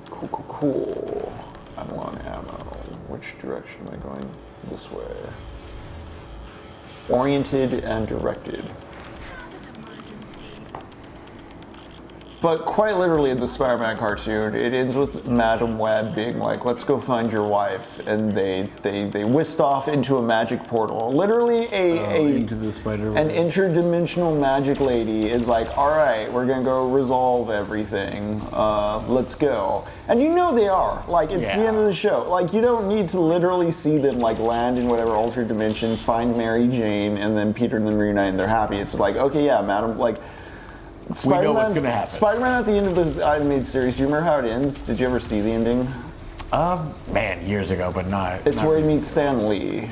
Cool. I'm low on ammo. Which direction am I going? This way. Oriented and directed. But quite literally in the Spider-Man cartoon, it ends with Madam Web being like, let's go find your wife. And they whisked off into a magic portal. Literally into the Spider-Man. an interdimensional magic lady is like, all right, we're gonna go resolve everything. Let's go. And you know they are. Like, it's the end of the show. Like, you don't need to literally see them like land in whatever altered dimension, find Mary Jane, and then Peter and them reunite and they're happy. It's like, okay, yeah, Madam, like, we know what's gonna happen. Spider-Man at the end of the animated series, do you remember how it ends? Did you ever see the ending? Man, years ago, but not. It's where he meets Stan Lee.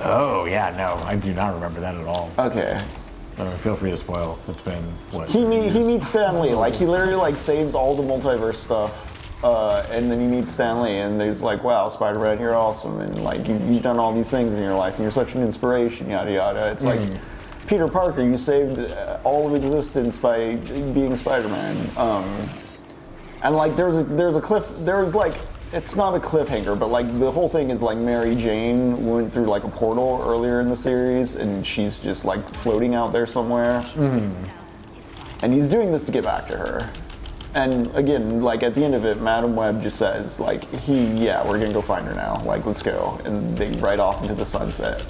Oh, yeah, no, I do not remember that at all. Okay. Feel free to spoil. It's been, what? He meets Stan Lee. Like, he literally, like, saves all the multiverse stuff. And then he meets Stan Lee, and there's like, wow, Spider-Man, you're awesome. And, like, you've done all these things in your life, and you're such an inspiration, yada, yada. It's like, Peter Parker, you saved all of existence by being Spider-Man. And like, there's like, it's not a cliffhanger, but like the whole thing is like Mary Jane went through like a portal earlier in the series, and she's just like floating out there somewhere. And he's doing this to get back to her. And again, like at the end of it, Madam Web just says like, we're gonna go find her now. Like, let's go. And they ride off into the sunset.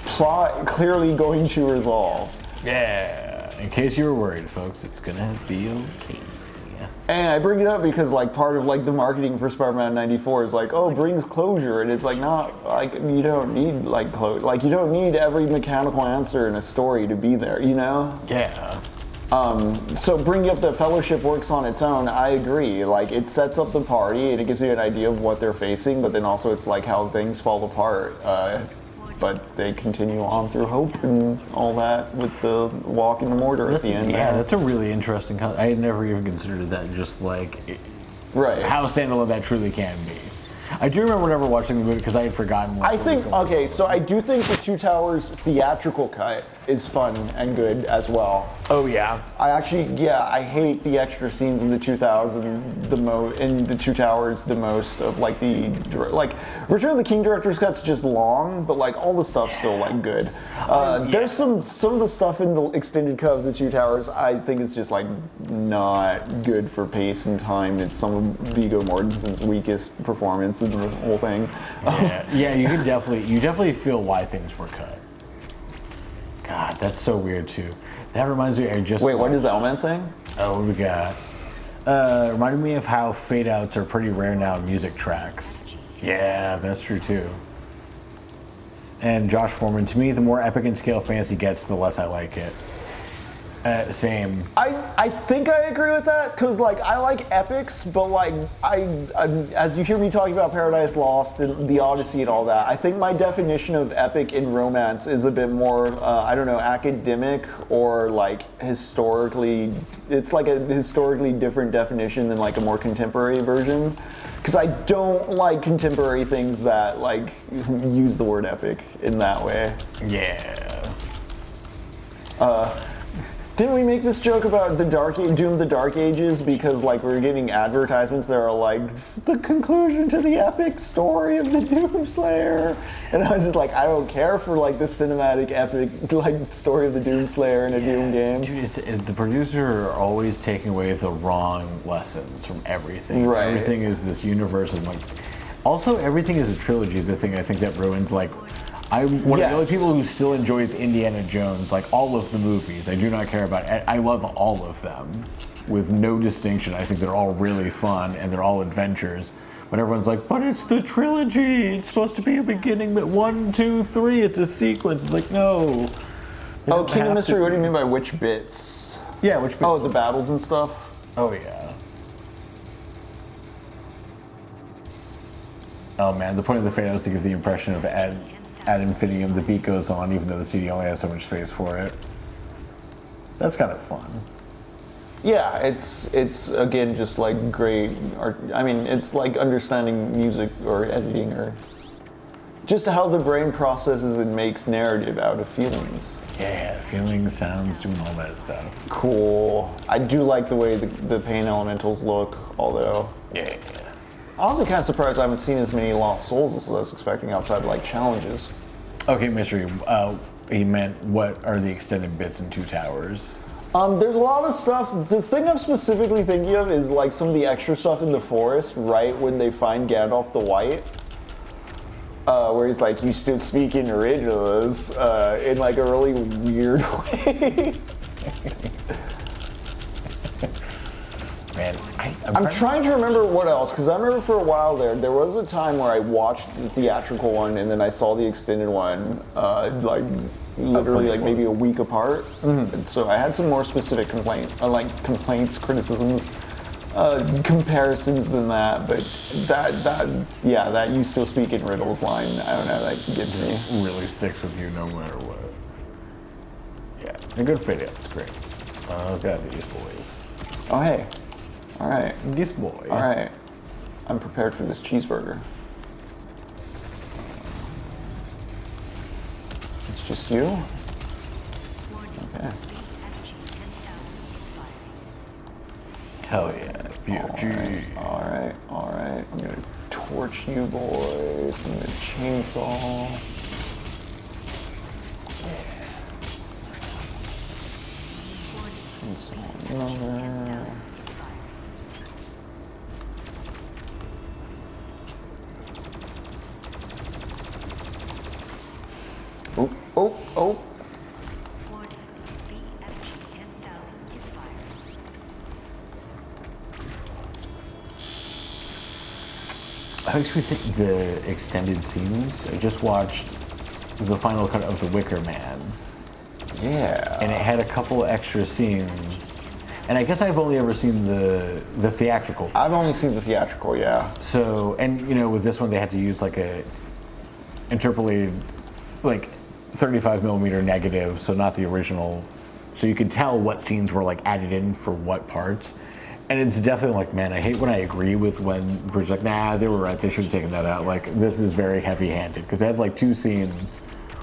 Plot clearly going to resolve. Yeah, in case you were worried, folks, it's gonna be okay. And I bring it up because like part of like the marketing for Spider-Man 94 is like, oh, brings closure, and it's like not like you don't need like closure, like you don't need every mechanical answer in a story to be there, you know? Yeah. So bringing up that Fellowship works on its own, I agree. Like it sets up the party and it gives you an idea of what they're facing, but then also it's like how things fall apart. But they continue on through hope and all that with the walk in the mortar at the end. Yeah, that's a really interesting. I had never even considered that. Just like how standalone that truly can be. I do remember never watching the movie because I had forgotten what so I do think the Two Towers theatrical cut is fun and good as well. Oh yeah. I hate the extra scenes in the 2000 in the Two Towers the most of like Return of the King director's cut's just long, but like all the stuff's still like good. There's some of the stuff in the extended cut of the Two Towers I think is just like not good for pace and time. It's some of Viggo Mortensen's weakest performance in the whole thing. You definitely feel why things were cut. God, that's so weird too. That reminds me, what is Elman saying? Oh, what we got? Reminded me of how fade outs are pretty rare now in music tracks. Yeah, that's true too. And Josh Foreman, to me, the more epic in scale fantasy gets, the less I like it. Same. I think I agree with that because like I like epics, but like as you hear me talking about Paradise Lost and the Odyssey and all that, I think my definition of epic in romance is a bit more academic or like historically. It's like a historically different definition than like a more contemporary version. Because I don't like contemporary things that like use the word epic in that way. Yeah. Didn't we make this joke about the Doom of the Dark Ages because like we were getting advertisements that are like the conclusion to the epic story of the Doomslayer, and I was just like, I don't care for like the cinematic epic like story of the Doomslayer in a Doom game. Dude, the producer are always taking away the wrong lessons from everything. Right. Everything is this universe of like. Also, everything is a trilogy is the thing I think that ruins like. I'm one of the only people who still enjoys Indiana Jones, like all of the movies. I do not care about it. I love all of them with no distinction. I think they're all really fun and they're all adventures. But everyone's like, but it's the trilogy. It's supposed to be a beginning, but 1, 2, 3, it's a sequence. It's like, no. Oh, Kingdom Mystery, what do you mean by which bits? Yeah, which bits? Oh, the battles and stuff? Oh, yeah. Oh, man, the point of the fade out is to give the impression of Ad infinitum, the beat goes on, even though the CD only has so much space for it. That's kind of fun. Yeah, it's again just like great art. I mean, it's like understanding music or editing or just how the brain processes and makes narrative out of feelings. Yeah, feelings, sounds, doing all that stuff. Cool. I do like the way the pain elementals look, although. Yeah. I'm also kind of surprised I haven't seen as many Lost Souls as I was expecting outside of like challenges. Okay, Mystery. he meant what are the extended bits in Two Towers. There's a lot of stuff. The thing I'm specifically thinking of is like some of the extra stuff in the forest, right when they find Gandalf the White, where he's like, "You still speak in riddles," in like a really weird way. Man, I'm trying to remember what else, because I remember for a while there was a time where I watched the theatrical one and then I saw the extended one, like literally like maybe a week apart. And so I had some more specific complaints, criticisms, comparisons than that. But that "you still speak in riddles" line, I don't know, that gets me. Really sticks with you no matter what. Yeah, a good fit. It's great. Got these boys. Oh hey, all right, This boy. all right. I'm prepared for this cheeseburger. It's just you? Okay. Hell yeah, BFG. All right. I'm gonna torch you boys. I'm gonna chainsaw. Chainsaw another. Oh. Warning, BFG 10,000 is fired. How makes me think the extended scenes. I just watched the final cut of The Wicker Man, Yeah. and it had a couple extra scenes. And I guess I've only ever seen the theatrical. I've only seen the theatrical, yeah. So, and you know, with this one they had to use like a interpolated, like 35 millimeter negative, so not the original. So you could tell what scenes were like added in for what parts. And it's definitely like, man, I hate when I agree with when Bridge like, nah, they were right, they should have taken that out. Like, this is very heavy-handed, because they had like two scenes.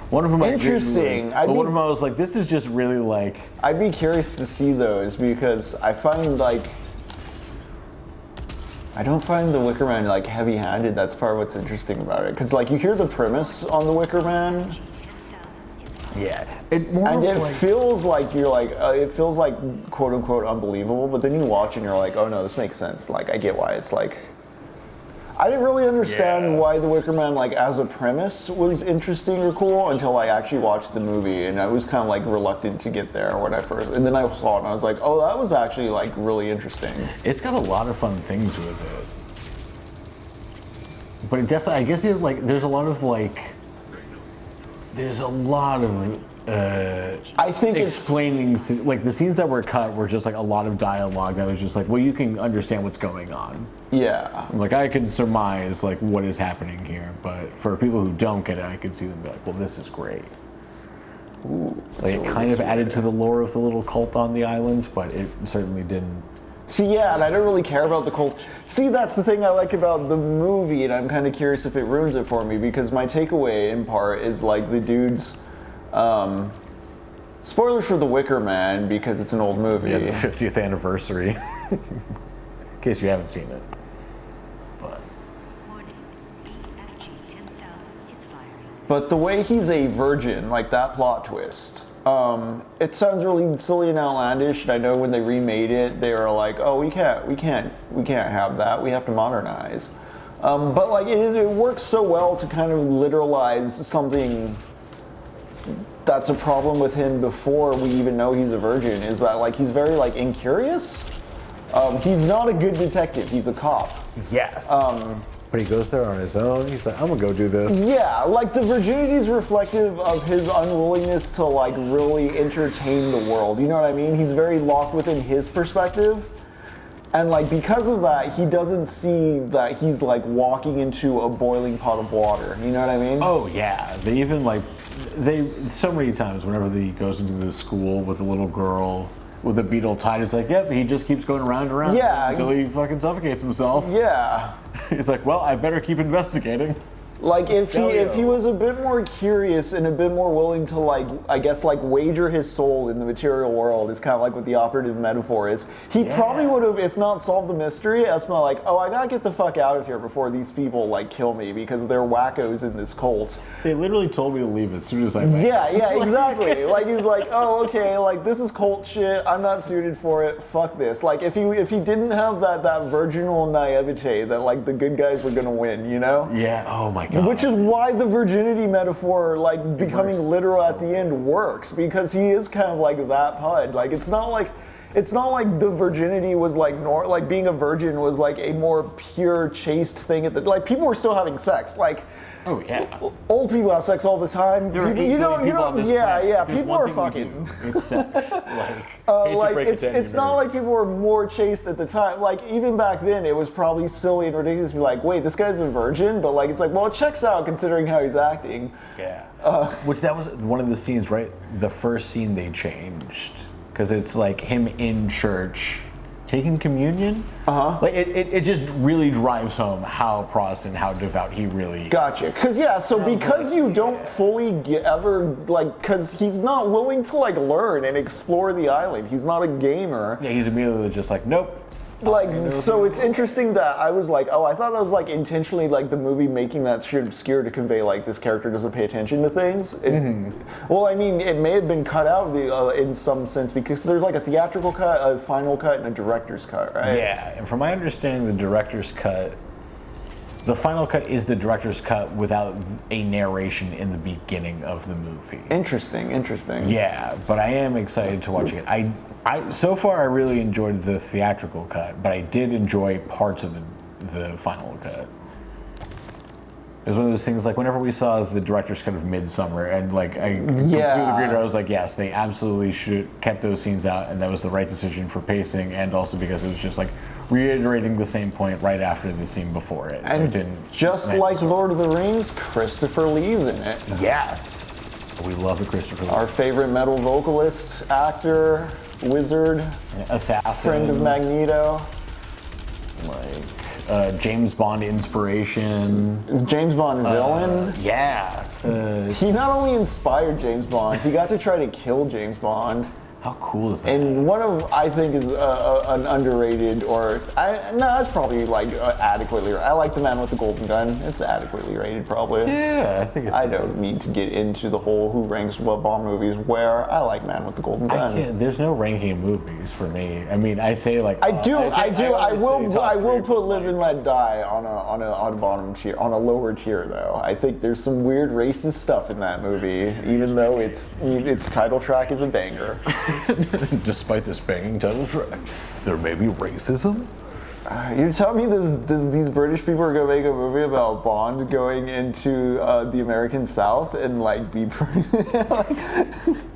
One of them I agreed with, Interesting. but one of them I was like, this is just really like... I'd be curious to see those, because I find like I don't find The Wicker Man like heavy-handed. That's part of what's interesting about it, because like you hear the premise on The Wicker Man, Yeah. It more and of it like, feels like you're like it feels like quote unquote unbelievable, but then you watch and you're like, oh no, this makes sense. Like I get why it's like. I didn't really understand Yeah. why The Wicker Man, like as a premise, was interesting or cool until I actually watched the movie, and I was kind of like reluctant to get there when I first. And then I saw it and I was like, oh, that was actually like really interesting. it's got a lot of fun things with it. But it definitely, I guess it like, there's a lot of I think explaining, like the scenes that were cut were just like a lot of dialogue that was just like, well, you can understand what's going on. Yeah. Like I can surmise like what is happening here, but for people who don't get it, I can see them be like, well, this is great. Ooh, Like it kind of added to the lore of the little cult on the island, but it certainly didn't. See, yeah, and I don't really care about the cult. See, that's the thing I like about the movie, and I'm kind of curious if it ruins it for me, because my takeaway in part is like the dude's. Spoilers for The Wicker Man, because it's an old movie. Yeah, the 50th anniversary. In case you haven't seen it. But Warning, BFG 10,000 is fired. But the way he's a virgin, like that plot twist, it sounds really silly and outlandish. And I know when they remade it, they were like, "Oh, we can't have that. We have to modernize." But like it works so well to kind of literalize something that's a problem with him before we even know he's a virgin. Is that like he's very like incurious. He's not a good detective. He's a cop. yes. But he goes there on his own. He's like, I'm gonna go do this. Yeah, like the virginity is reflective of his unwillingness to like really entertain the world. You know what I mean? He's very locked within his perspective. And like because of that, he doesn't see that he's like walking into a boiling pot of water. You know what I mean? Oh yeah. They even like so many times whenever he goes into the school with a little girl with a beetle tied, it's like, yep, he just keeps going around and around Yeah. until he fucking suffocates himself. Yeah. He's like, well, I better keep investigating. Like if he was a bit more curious and a bit more willing to like, I guess like wager his soul in the material world is kind of like what the operative metaphor is. He probably would have, if not solved the mystery, as my like, oh, I gotta get the fuck out of here before these people like kill me because they're wackos in this cult. They literally told me to leave as soon as I met. Yeah, exactly. Like he's like, oh, okay, like this is cult shit. I'm not suited for it. Fuck this. Like if he didn't have that virginal naivete that like the good guys were gonna win, you know? Yeah. Oh my god. Which is why the virginity metaphor, like becoming literal at the end, works because he is kind of like that pud. Like it's not like the virginity was like like being a virgin was like a more pure, chaste thing at the like people were still having sex. Like oh yeah, old people have sex all the time. There are People, you know, yeah. people are fucking. It's sex. Like It's not like people were more chaste at the time. Like even back then, it was probably silly and ridiculous to be like, wait, this guy's a virgin, but like it's like, well, it checks out considering how he's acting. Yeah. Which that was one of the scenes, right? The first scene they changed because it's like him in church taking communion. Like it just really drives home how Protestant, how devout he really. Gotcha. Because you don't fully because he's not willing to like learn and explore the island. He's not a gamer. Yeah, he's immediately just like, nope. Like, so it's interesting that I was like, oh, I thought that was like intentionally like the movie making that shit obscure to convey like this character doesn't pay attention to things. Well, I mean, it may have been cut out in some sense because there's like a theatrical cut, a final cut, and a director's cut, right? Yeah, and from my understanding, the director's cut, the final cut is the director's cut without a narration in the beginning of the movie. Interesting. Yeah, but I am excited to watch it. I so far I really enjoyed the theatrical cut, but I did enjoy parts of the final cut. It was one of those things like whenever we saw the director's cut of Midsummer, and like I completely agreed. I was like, yes, they absolutely should kept those scenes out, and that was the right decision for pacing, and also because it was just like reiterating the same point right after the scene before it. So And it didn't. just like Lord of the Rings, Christopher Lee's in it. Yes, we love the Christopher Lee. Our favorite metal vocalist, actor, wizard, assassin, friend of Magneto. like James Bond inspiration. James Bond villain. Yeah. He not only inspired James Bond, he got to try to kill James Bond. How cool is that? And one of, I think, is an underrated, it's probably like adequately. I like The Man with the Golden Gun. It's adequately rated, probably. Yeah, I think it's. I don't need to get into the whole who ranks what Bond movies where. I like Man with the Golden Gun. There's no ranking of movies for me. I mean, I say like. I will put Live and Let Die on a bottom tier, on a lower tier though. I think there's some weird racist stuff in that movie, even though its title track is a banger. Despite this banging title track, there may be racism. You're telling me these British people are gonna make a movie about Bond going into the American South and like be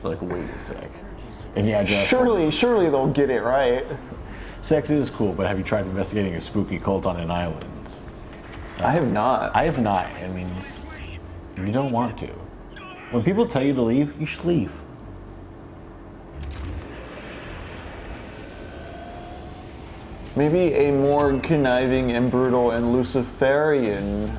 like wait a sec. And yeah, surely they'll get it right. Sex is cool, but have you tried investigating a spooky cult on an island? I have not. I have not. I mean, you don't want to. When people tell you to leave, you should leave. Maybe a more conniving and brutal and Luciferian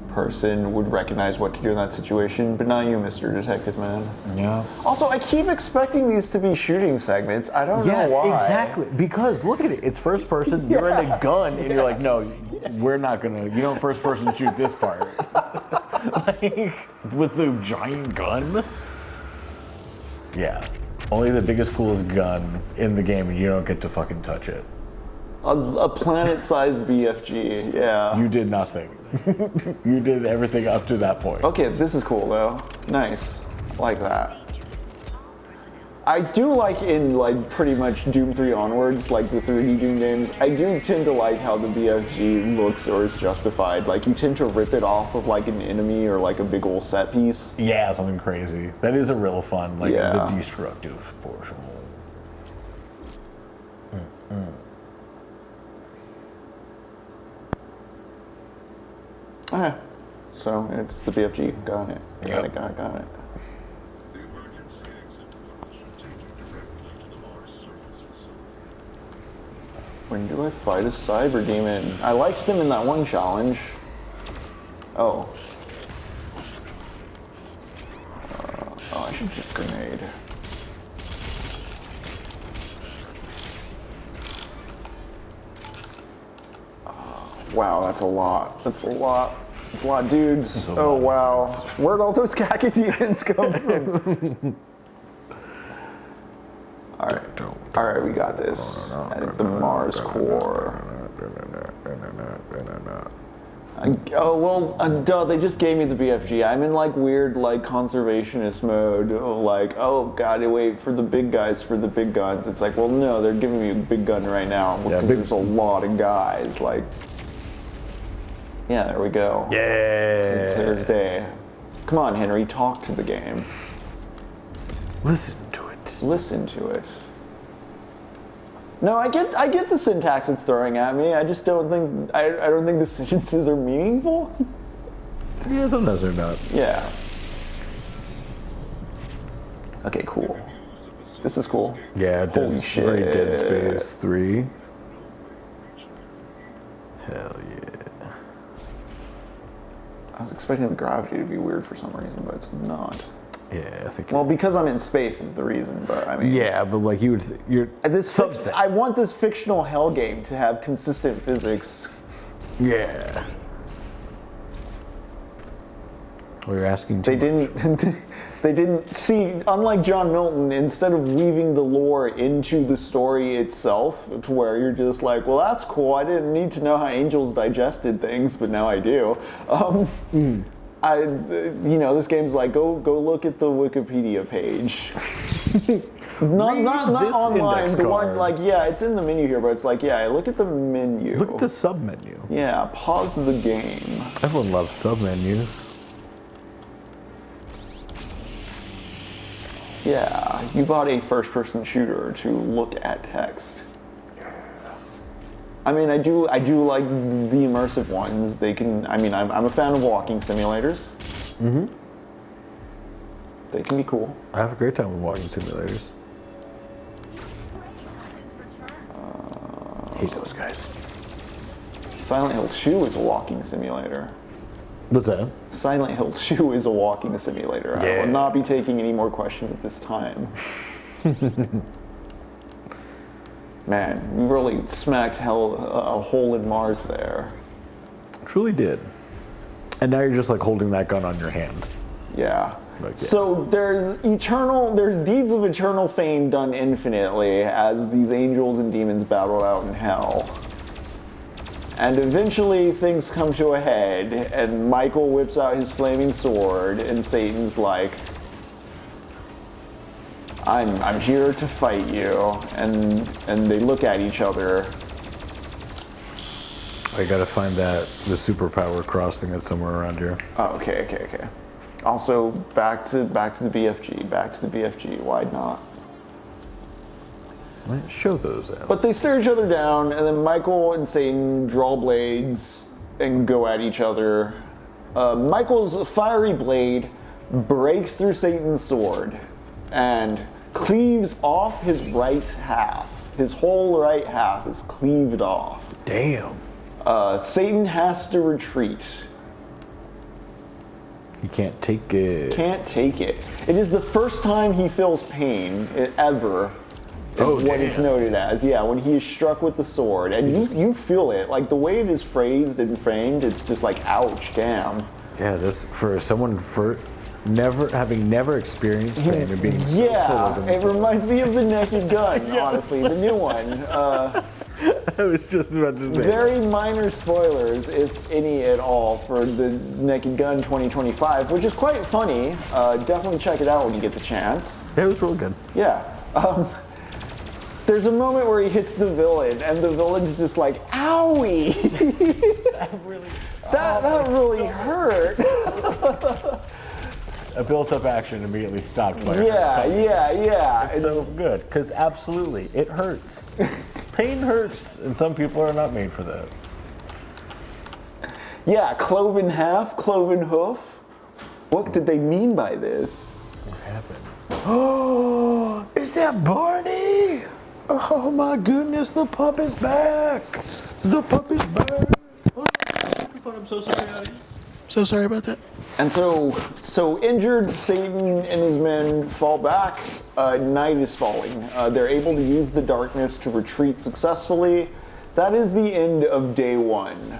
person would recognize what to do in that situation, but not you, Mr. Detective Man. Yeah. Also, I keep expecting these to be shooting segments. I don't know why. Yes, exactly. Because look at it. It's first person. You're in a gun, and you're like, no, we're not gonna. You don't first person shoot this part. Like with the giant gun. Yeah. Only the biggest, coolest gun in the game, and you don't get to fucking touch it. A planet-sized BFG, yeah. You did nothing. You did everything up to that point. Okay, this is cool though. Nice, like that. I do like in like pretty much Doom 3 onwards, like the 3D Doom games, I do tend to like how the BFG looks or is justified. Like you tend to rip it off of like an enemy or like a big old set piece. Yeah, something crazy. That is a real fun, like Yeah. the destructive portion. Okay, so it's the BFG. Got it. Got it. The emergency exit should take you directly to the Mars surface facility. When do I fight a cyber demon? I liked them in that one challenge. Oh. I should just grenade. Wow, that's a lot. That's a lot. That's a lot of dudes. Oh, wow. Where'd all those cacodemons come from? Alright, we got this. At the Mars core. Duh, they just gave me the BFG. I'm in like weird like conservationist mode. Like, oh god, wait for the big guys for the big guns. It's like, well no, they're giving me a big gun right now because there's a lot of guys. Like, yeah, there we go. Yeah. Clear as day. Come on, Henry, talk to the game. Listen to it. Listen to it. No, I get the syntax it's throwing at me. I just don't think I don't think the sentences are meaningful. Yeah, sometimes they're not. Yeah. Okay, cool. This is cool. Yeah, Holy shit. very Dead Space 3. Hell yeah. I was expecting the gravity to be weird for some reason, but it's not. Yeah, I think. Well, because I'm in space is the reason, but I mean. Yeah, but like you're something. I want this fictional hell game to have consistent physics. Yeah. Well, you're asking. They didn't. They didn't see. Unlike John Milton, instead of weaving the lore into the story itself, to where you're just like, well, that's cool. I didn't need to know how angels digested things, but now I do. This game's like, go look at the Wikipedia page. not this online. index The one card. like, yeah, it's in the menu here, but it's like, yeah, look at the menu. Look at the sub menu. Yeah, pause the game. Everyone loves sub menus. Yeah, you bought a first-person shooter to look at text. I mean, I do like the immersive ones. They can. I mean, I'm a fan of walking simulators. Mm-hmm. They can be cool. I have a great time with walking simulators. Hate those guys. Silent Hill 2 is a walking simulator. What's that? Silent Hill 2 is a walking simulator. I will not be taking any more questions at this time. Man, we really smacked a hole in Mars there. Truly did. And now you're just like holding that gun on your hand. Yeah. Like, yeah. So there's deeds of eternal fame done infinitely as these angels and demons battled out in hell. And eventually things come to a head, and Michael whips out his flaming sword, and Satan's like, I'm here to fight you, and they look at each other. I gotta find the superpower cross thing that's somewhere around here. Oh, okay. Also, back to the BFG, why not? Right, show those as. But they stare each other down, and then Michael and Satan draw blades and go at each other. Michael's fiery blade breaks through Satan's sword and cleaves off his right half. His whole right half is cleaved off. Damn. Satan has to retreat. He can't take it. Can't take it. It is the first time he feels pain ever. Oh, what it's noted as. Yeah, when he is struck with the sword. And you feel it. Like the way it is phrased and framed, it's just like, ouch, damn. Yeah, this for someone having never experienced pain and being so full of it themselves. reminds me of the Naked Gun, honestly, the new one. I was just about to say. Very minor spoilers, if any at all, for the Naked Gun 2025, which is quite funny. Definitely check it out when you get the chance. It was real good. Yeah. There's a moment where he hits the villain, and the villain's just like, owie! that really hurt. A built-up action immediately stopped. Yeah. It's so good, because absolutely, it hurts. Pain hurts, and some people are not made for that. Yeah, cloven half, cloven hoof. What did they mean by this? What happened? Oh, is that Barney? Oh my goodness, the pup is back. The pup is back. I'm so sorry, audience. So sorry about that. And so injured, Satan and his men fall back. Night is falling. They're able to use the darkness to retreat successfully. That is the end of day one.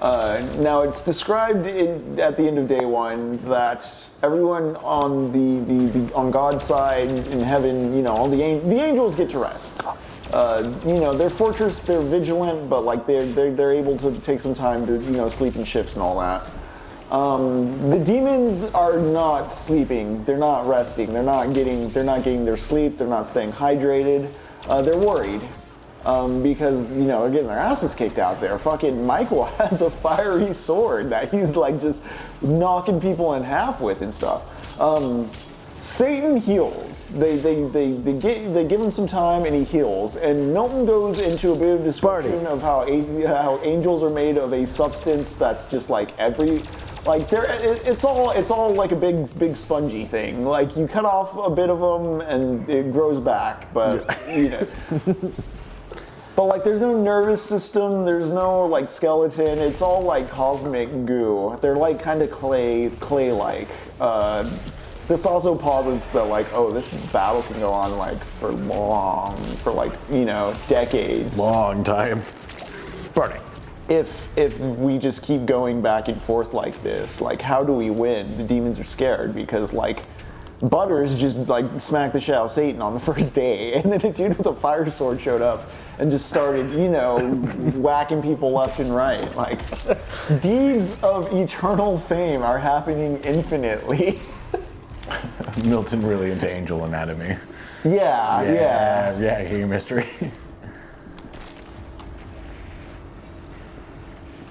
Now it's described at the end of day one that everyone on on God's side in heaven, all the angels get to rest. They're fortress, they're vigilant, but like they're able to take some time to sleep in shifts and all that. The demons are not sleeping. They're not resting. They're not getting their sleep. They're not staying hydrated. They're worried because they're getting their asses kicked out there. Fucking Michael has a fiery sword that he's like just knocking people in half with and stuff. Satan heals. They give him some time and he heals. And Milton goes into a bit of description of how angels are made of a substance that's just like it's all like a big spongy thing. Like you cut off a bit of them and it grows back, but but like there's no nervous system, there's no like skeleton. It's all like cosmic goo. They're like kind of clay-like. This also posits that like, this battle can go on like for decades. Long time. Burning. If we just keep going back and forth like this, like how do we win? The demons are scared because like Butters just like smacked the shit out of Satan on the first day, and then a dude with a fire sword showed up and just started, whacking people left and right. Like deeds of eternal fame are happening infinitely. Milton really into angel anatomy. Yeah, King of Mystery.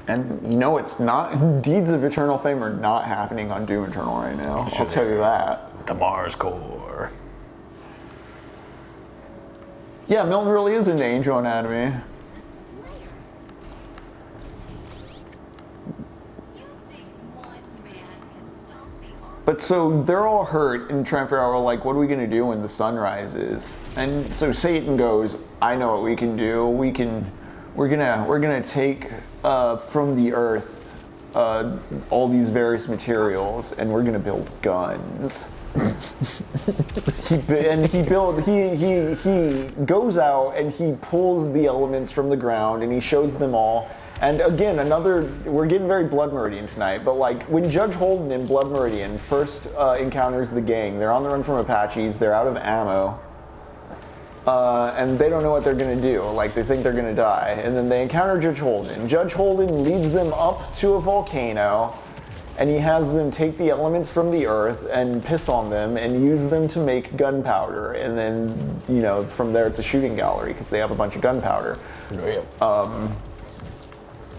And it's not, deeds of eternal fame are not happening on Doom Eternal right now. I'll tell you that. The Mars Core. Yeah, Milton really is into angel anatomy. But so they're all hurt and trying to figure out, like, what are we going to do when the sun rises? And so Satan goes, I know what we can do. We're gonna take from the earth all these various materials, and we're gonna build guns. He goes out and he pulls the elements from the ground and he shows them all. And again, we're getting very Blood Meridian tonight, but like when Judge Holden in Blood Meridian first encounters the gang, they're on the run from Apaches, they're out of ammo, and they don't know what they're gonna do. Like they think they're gonna die. And then they encounter Judge Holden. Judge Holden leads them up to a volcano, and he has them take the elements from the earth and piss on them and use them to make gunpowder. And then, from there it's a shooting gallery because they have a bunch of gunpowder.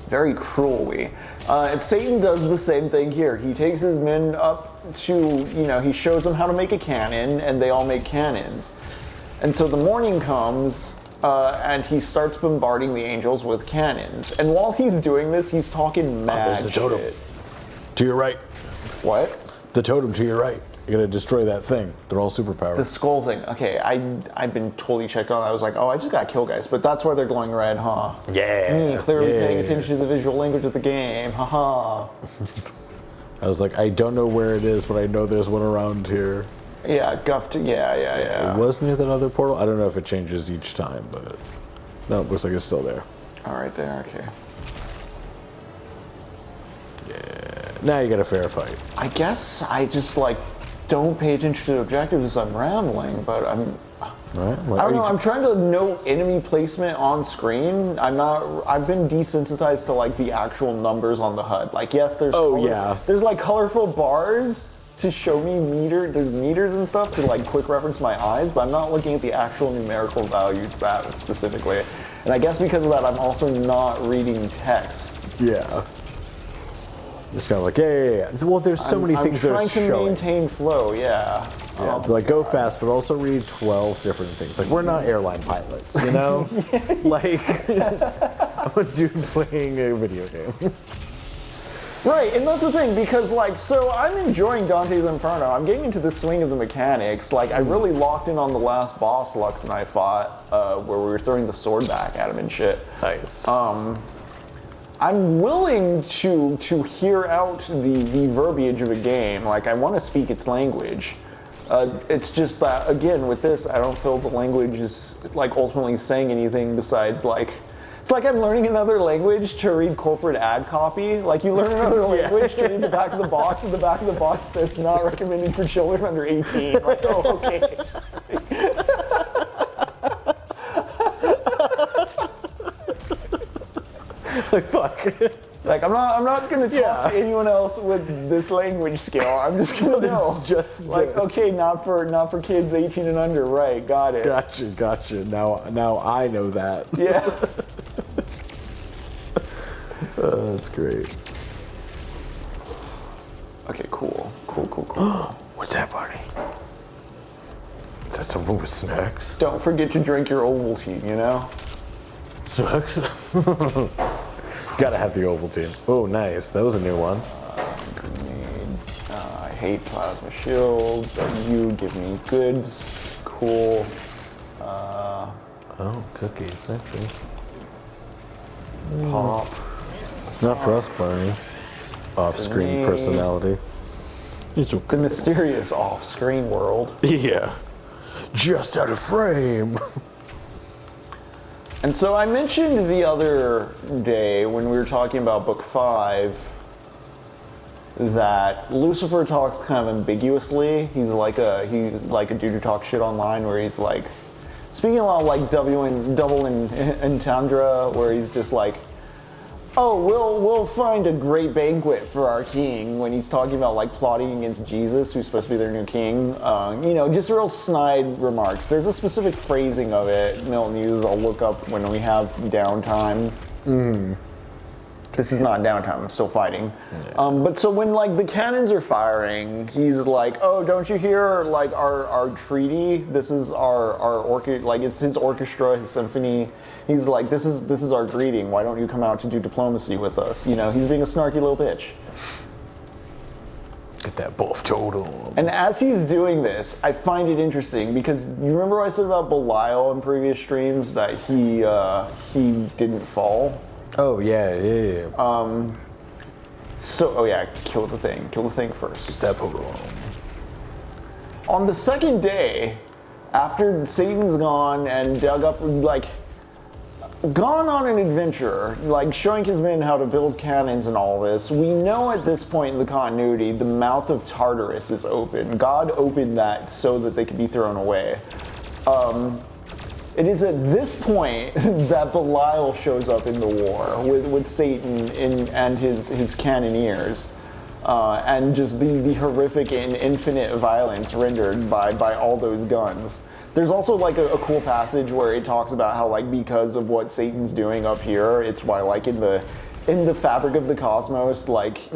Very cruelly. And Satan does the same thing here. He takes his men up to, he shows them how to make a cannon, and they all make cannons. And so the morning comes, and he starts bombarding the angels with cannons. And while he's doing this, he's talking mad there's the totem. shit. To your right. What? The totem to your right. You gotta destroy that thing. They're all superpowered. The skull thing. Okay, I've been totally checked on. I was like, I just got kill guys, but that's why they're glowing red, huh? Yeah. Me clearly paying attention to the visual language of the game, haha. I was like, I don't know where it is, but I know there's one around here. Yeah, guffed. Yeah. It was near that other portal. I don't know if it changes each time, but no, it looks like it's still there. All right, there. Okay. Yeah. Now you got a fair fight. I guess I just don't pay attention to the objectives as I'm rambling, but I'm. Right? I don't know. I'm trying to know enemy placement on screen. I've been desensitized to the actual numbers on the HUD. Like, yes, there's. There's colorful bars to show me there's meters and stuff to quick reference my eyes, but I'm not looking at the actual numerical values that specifically. And I guess because of that, I'm also not reading text. Yeah. Just kind of yeah. Well, there's so many things that are showing. I'm trying to maintain flow, yeah. Go fast, but also read 12 different things. We're not airline pilots, you know? I'm a dude playing a video game. Right, and that's the thing, because so I'm enjoying Dante's Inferno. I'm getting into the swing of the mechanics. I really locked in on the last boss Lux and I fought, where we were throwing the sword back at him and shit. Nice. I'm willing to hear out the verbiage of a game. Like, I want to speak its language. It's just that, again, with this, I don't feel the language is like ultimately saying anything besides like, it's like I'm learning another language to read corporate ad copy. Like, you learn another language to read the back of the box, and the back of the box says not recommended for children under 18. Like, oh, okay. Like, fuck. Like, I'm not gonna talk to anyone else with this language skill. I'm just gonna know. Just like, this. okay, not for kids 18 and under, right? Got it. Gotcha. Now I know that. Yeah. That's great. Okay, cool. What's that, buddy? Is that someone with snacks? Don't forget to drink your Ovaltine, you know? Snacks? Gotta have the Ovaltine. Oh, nice. That was a new one. Grenade. I hate plasma shield, but you give me goods. Cool. Oh, cookies. Actually. Pop. Not for us, Barney. Off-screen Grenade. personality. The mysterious off-screen world. Yeah. Just out of frame. And so I mentioned the other day when we were talking about book 5 that Lucifer talks kind of ambiguously. He's like a dude who talks shit online, where he's like speaking a lot like double entendre, where he's just like, oh, we'll find a great banquet for our king, when he's talking about like plotting against Jesus, who's supposed to be their new king. Just real snide remarks. There's a specific phrasing of it Milton uses. I'll look up when we have downtime. This is not downtime, I'm still fighting. Yeah. But so when like the cannons are firing, he's like, oh, don't you hear like our treaty? This is our like it's his orchestra, his symphony. He's like, this is our greeting. Why don't you come out to do diplomacy with us? You know, he's being a snarky little bitch. Get that buff total. And as he's doing this, I find it interesting because you remember what I said about Belial in previous streams, that he didn't fall. Oh yeah. Kill the thing first. Step total. On the second day, after Satan's gone and dug up, like, gone on an adventure, like showing his men how to build cannons and all this, we know at this point in the continuity, the mouth of Tartarus is open. God opened that so that they could be thrown away. It is at this point that Belial shows up in the war with Satan and his cannoneers, and just the horrific and infinite violence rendered by all those guns. There's also like a cool passage where it talks about how, like, because of what Satan's doing up here, it's why, like, in the fabric of the cosmos, like,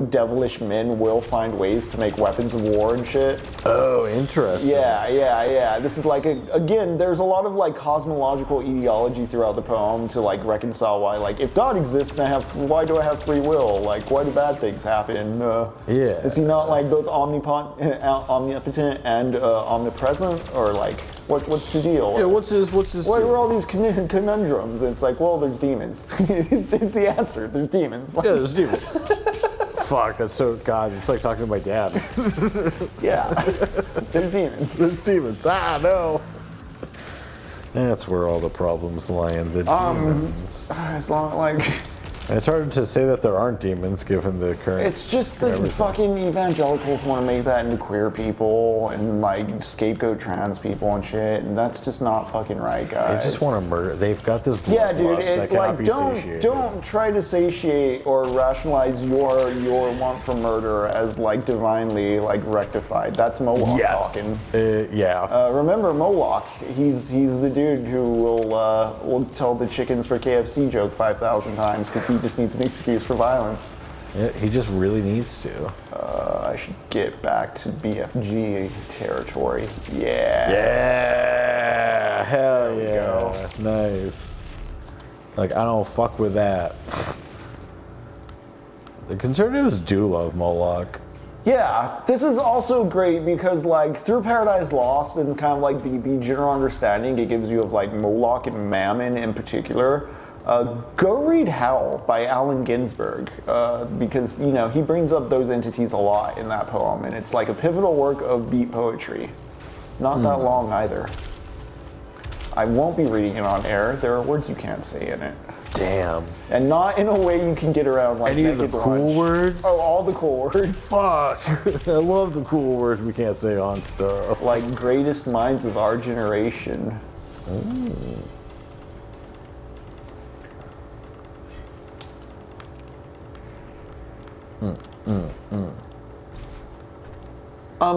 devilish men will find ways to make weapons of war and shit. Oh, interesting. Yeah. This is like, again, there's a lot of like cosmological ideology throughout the poem to like reconcile why, like, if God exists, why do I have free will? Like, why do bad things happen? Is he not like both omnipotent and omnipresent, or like, what's the deal? Yeah, what's his Why were all these conundrums? And it's like, well, there's demons. it's the answer. There's demons. Like, Yeah, there's demons. Fuck, that's so, God, it's like talking to my dad. yeah, there's demons. There's demons. Ah, no. That's where all the problems lie, in the demons. As long like. And it's hard to say that there aren't demons given the current. It's just the fucking evangelicals want to make that into queer people and like scapegoat trans people and shit, and that's just not fucking right, guys. They just want to murder. They've got this Yeah, bloodlust dude. that cannot be satiated. Don't try to satiate or rationalize your want for murder as like divinely like rectified. That's Moloch talking. Yeah. Remember Moloch? He's the dude who will tell the chickens for KFC joke 5,000 times because he just needs an excuse for violence. Yeah, he just really needs to. I should get back to BFG territory. Yeah. Yeah. Hell we yeah. go. Nice. Like, I don't fuck with that. The conservatives do love Moloch. Yeah, this is also great because, like, through Paradise Lost and kind of like the general understanding it gives you of like Moloch and Mammon in particular, Go read Hell by Allen Ginsberg, because, you know, he brings up those entities a lot in that poem, and it's like a pivotal work of beat poetry. Not that long either. I won't be reading it on air. There are words you can't say in it. Damn. And not in a way you can get around like Any of the naked cool lunch. words? Oh, all the cool words. Fuck. I love the cool words we can't say on stuff. Like greatest minds of our generation.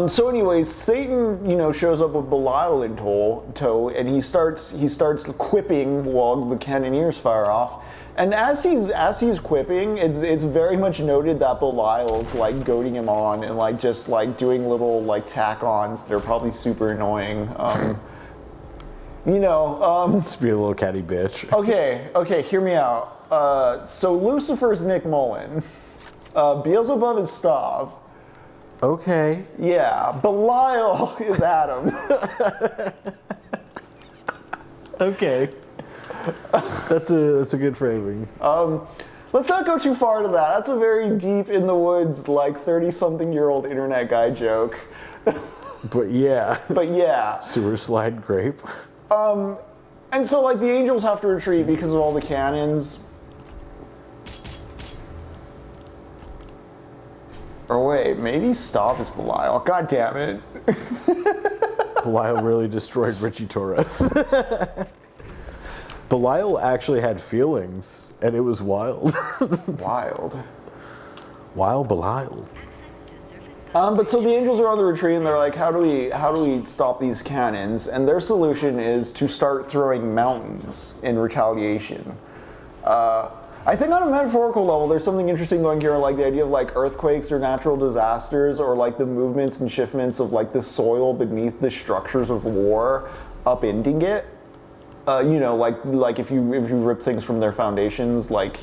So anyways, Satan, you know, shows up with Belial in tow, and he starts quipping while the cannoneers fire off. And as he's quipping, it's very much noted that Belial's like goading him on and like just like doing little like tack-ons that are probably super annoying. You know, Just be a little catty bitch. Okay, hear me out. So Lucifer's Nick Mullen, Beelzebub is Stav. Okay. Yeah, Belial is Adam. Okay. That's a good framing. Let's not go too far to that. That's a very deep in the woods, like 30-something-year-old internet guy joke. But yeah. But yeah. Sewer slide grape. And so like the angels have to retreat because of all the cannons. Or wait, maybe Stav is Belial. God damn it. Belial really destroyed Richie Torres. Belial actually had feelings, and it was wild. Wild. Wild Belial. But so the angels are on the retreat, and they're like, how do we stop these cannons? And their solution is to start throwing mountains in retaliation. I think on a metaphorical level, there's something interesting going here, like the idea of like earthquakes or natural disasters, or like the movements and shiftments of like the soil beneath the structures of war, upending it. You know, like if you rip things from their foundations, like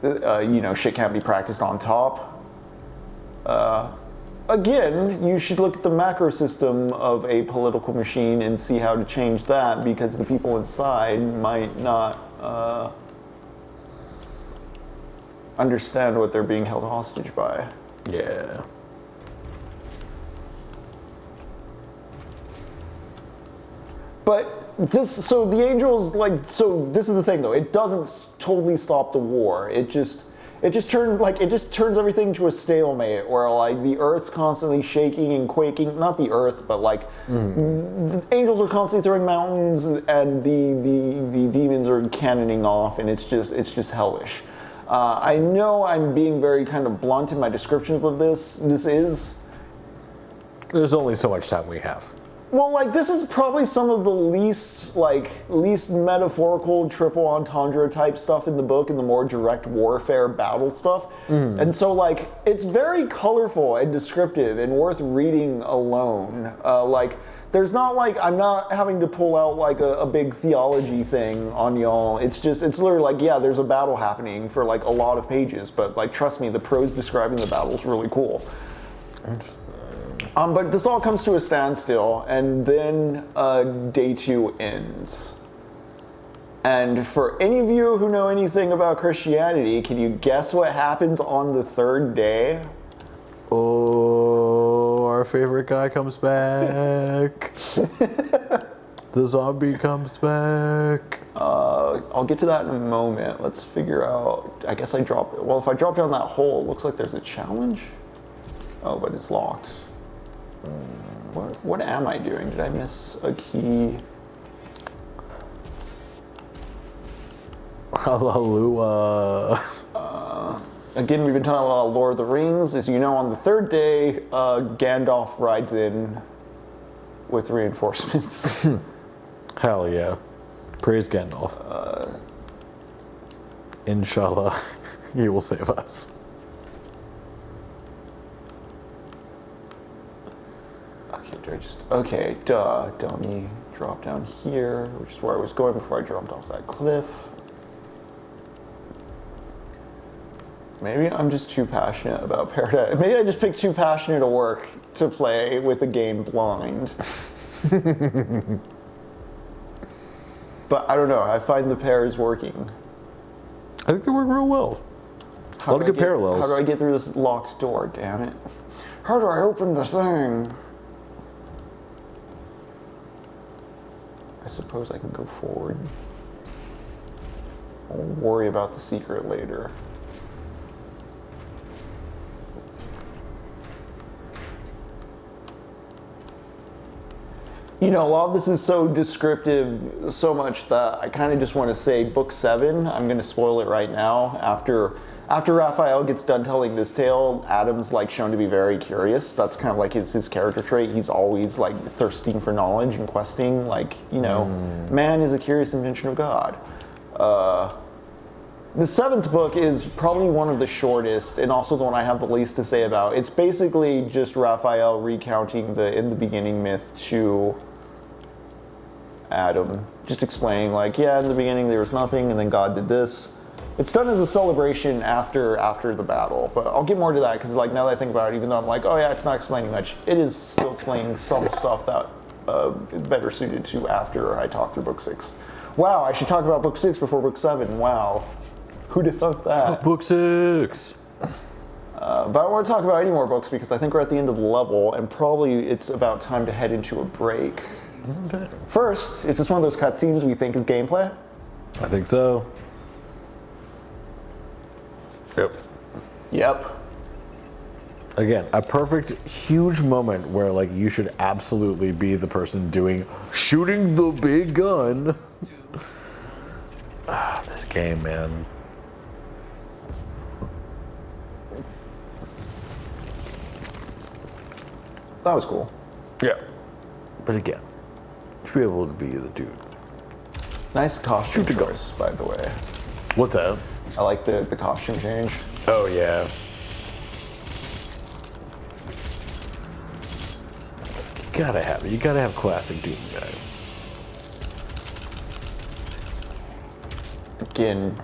you know, shit can't be practiced on top. Again, you should look at the macro system of a political machine and see how to change that, because the people inside might not understand what they're being held hostage by. Yeah. But so the angels, like, so this is the thing though, it doesn't totally stop the war. It just turns everything to a stalemate where like the earth's constantly shaking and quaking, not the earth, but like the angels are constantly throwing mountains and the demons are cannoning off, and it's just hellish. I know I'm being very kind of blunt in my descriptions of this. There's only so much time we have. Well, like, this is probably some of the least metaphorical triple entendre type stuff in the book, and the more direct warfare battle stuff. And so, like, it's very colorful and descriptive and worth reading alone. Like, there's not, like, I'm not having to pull out, like, a big theology thing on y'all. It's literally like, yeah, there's a battle happening for, like, a lot of pages, but, like, trust me, the prose describing the battle is really cool. But this all comes to a standstill, and then day 2 ends. And for any of you who know anything about Christianity, can you guess what happens on the 3rd day? Oh, our favorite guy comes back. The zombie comes back. I'll get to that in a moment. Let's figure out, I guess if I drop down that hole, it looks like there's a challenge. Oh, but it's locked. What am I doing? Did I miss a key? Hallelujah. Again, we've been talking about Lord of the Rings. As you know, on the 3rd day, Gandalf rides in with reinforcements. Hell yeah. Praise Gandalf. Inshallah, he will save us. Let me drop down here, which is where I was going before I jumped off that cliff. Maybe I'm just too passionate about Paradise. Maybe I just picked too passionate a work to play with the game blind. But I don't know. I find the pairs working. I think they work real well. A lot of good parallels. How do I get through this locked door? Damn it! How do I open the thing? I suppose I can go forward. I'll worry about the secret later. You know, a lot of this is so descriptive, so much that I kind of just want to say book 7, I'm going to spoil it right now. After Raphael gets done telling this tale, Adam's like shown to be very curious. That's kind of like his character trait. He's always like thirsting for knowledge and questing. Like, you know, man is a curious invention of God. The 7th book is probably one of the shortest and also the one I have the least to say about. It's basically just Raphael recounting the in the beginning myth to Adam. Just explaining like, yeah, in the beginning there was nothing and then God did this. It's done as a celebration after the battle, but I'll get more to that because like now that I think about it, even though I'm like, oh yeah, it's not explaining much, it is still explaining some stuff that is better suited to after I talk through book 6. Wow, I should talk about book 6 before book 7. Wow. Who'd have thought that? Book 6. But I don't want to talk about any more books because I think we're at the end of the level and probably it's about time to head into a break. Okay. First, is this one of those cutscenes we think is gameplay? I think so. Yep. Yep. Again, a perfect, huge moment where like you should absolutely be the person shooting the big gun. This game, man. That was cool. Yeah. But again, you should be able to be the dude. Nice costume choice, by the way. What's that? I like the costume change. Oh, yeah. You gotta have it. You gotta have classic Doom guy. Again,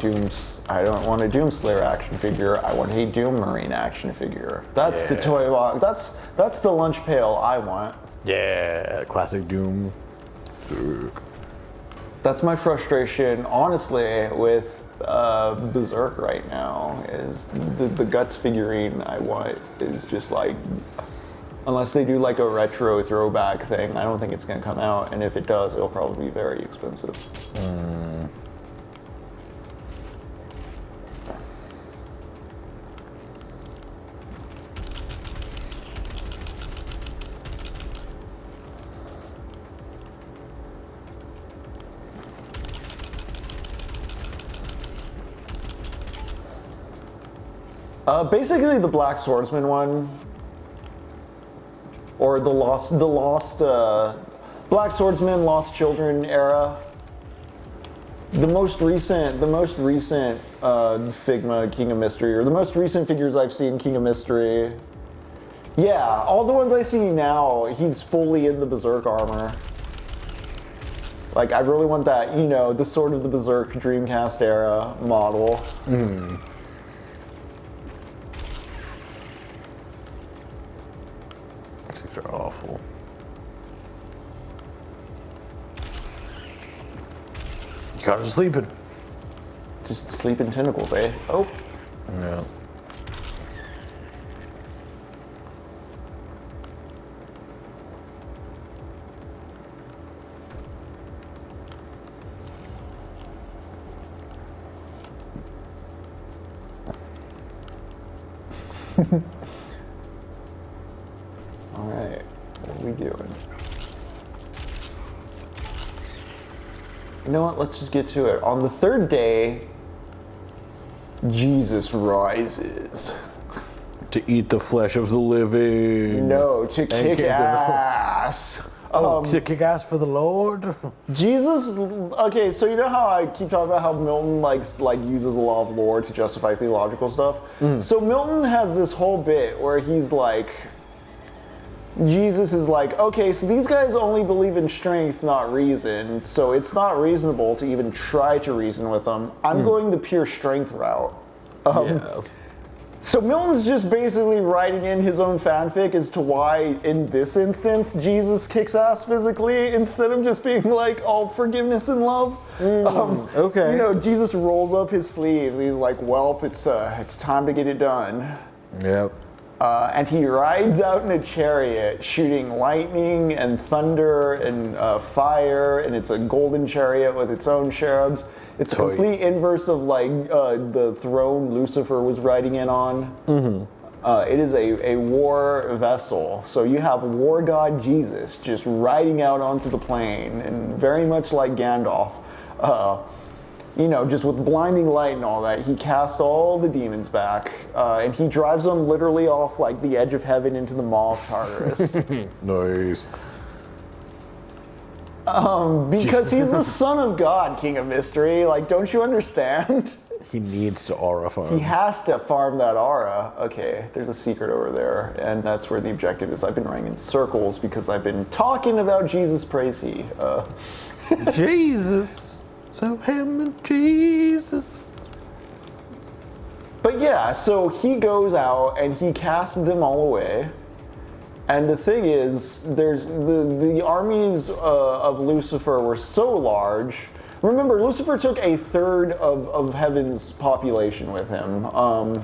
I don't want a Doomslayer action figure. I want a Doom Marine action figure. That's the toy box. That's the lunch pail I want. Yeah, classic Doom. Sick. That's my frustration, honestly, with Berserk right now. Is the Guts figurine I want is just like, unless they do like a retro throwback thing, I don't think it's gonna come out. And if it does, it'll probably be very expensive. Basically the Black Swordsman one, or the lost Black Swordsman, Lost Children era. The most recent Figma King of Mystery, or the most recent figures I've seen King of Mystery. Yeah, all the ones I see now, he's fully in the Berserk armor. Like, I really want that, you know, the sort of the Berserk Dreamcast era model. These are awful. You got him sleeping. Just sleeping tentacles, eh? Oh. Yeah. All right, what are we doing? You know what, let's just get to it. On the 3rd day, Jesus rises. To eat the flesh of the living. No, to kick ass. To kick ass for the Lord. Jesus, okay, so you know how I keep talking about how Milton uses the law of lore to justify theological stuff? So Milton has this whole bit where he's like, Jesus is like, okay, so these guys only believe in strength, not reason, so it's not reasonable to even try to reason with them. I'm going the pure strength route. Yeah. So Milton's just basically writing in his own fanfic as to why, in this instance, Jesus kicks ass physically instead of just being like all forgiveness and love. Okay. You know, Jesus rolls up his sleeves. He's like, "Welp, it's time to get it done." Yep. And he rides out in a chariot, shooting lightning and thunder and fire, and it's a golden chariot with its own cherubs. It's a complete inverse of like the throne Lucifer was riding in on. It is a war vessel, so you have war god Jesus just riding out onto the plain, and very much like Gandalf, you know, just with blinding light and all that, he casts all the demons back, and he drives them literally off like the edge of heaven into the maw of Tartarus. Nice. Because he's the son of God, King of Mystery. Like, don't you understand? He needs to aura farm. He has to farm that aura. Okay, there's a secret over there, and that's where the objective is. I've been running in circles because I've been talking about Jesus, praise he. Jesus. So him and Jesus. But yeah, so he goes out and he casts them all away. And the thing is, there's the armies of Lucifer were so large. Remember, Lucifer took a third of heaven's population with him. How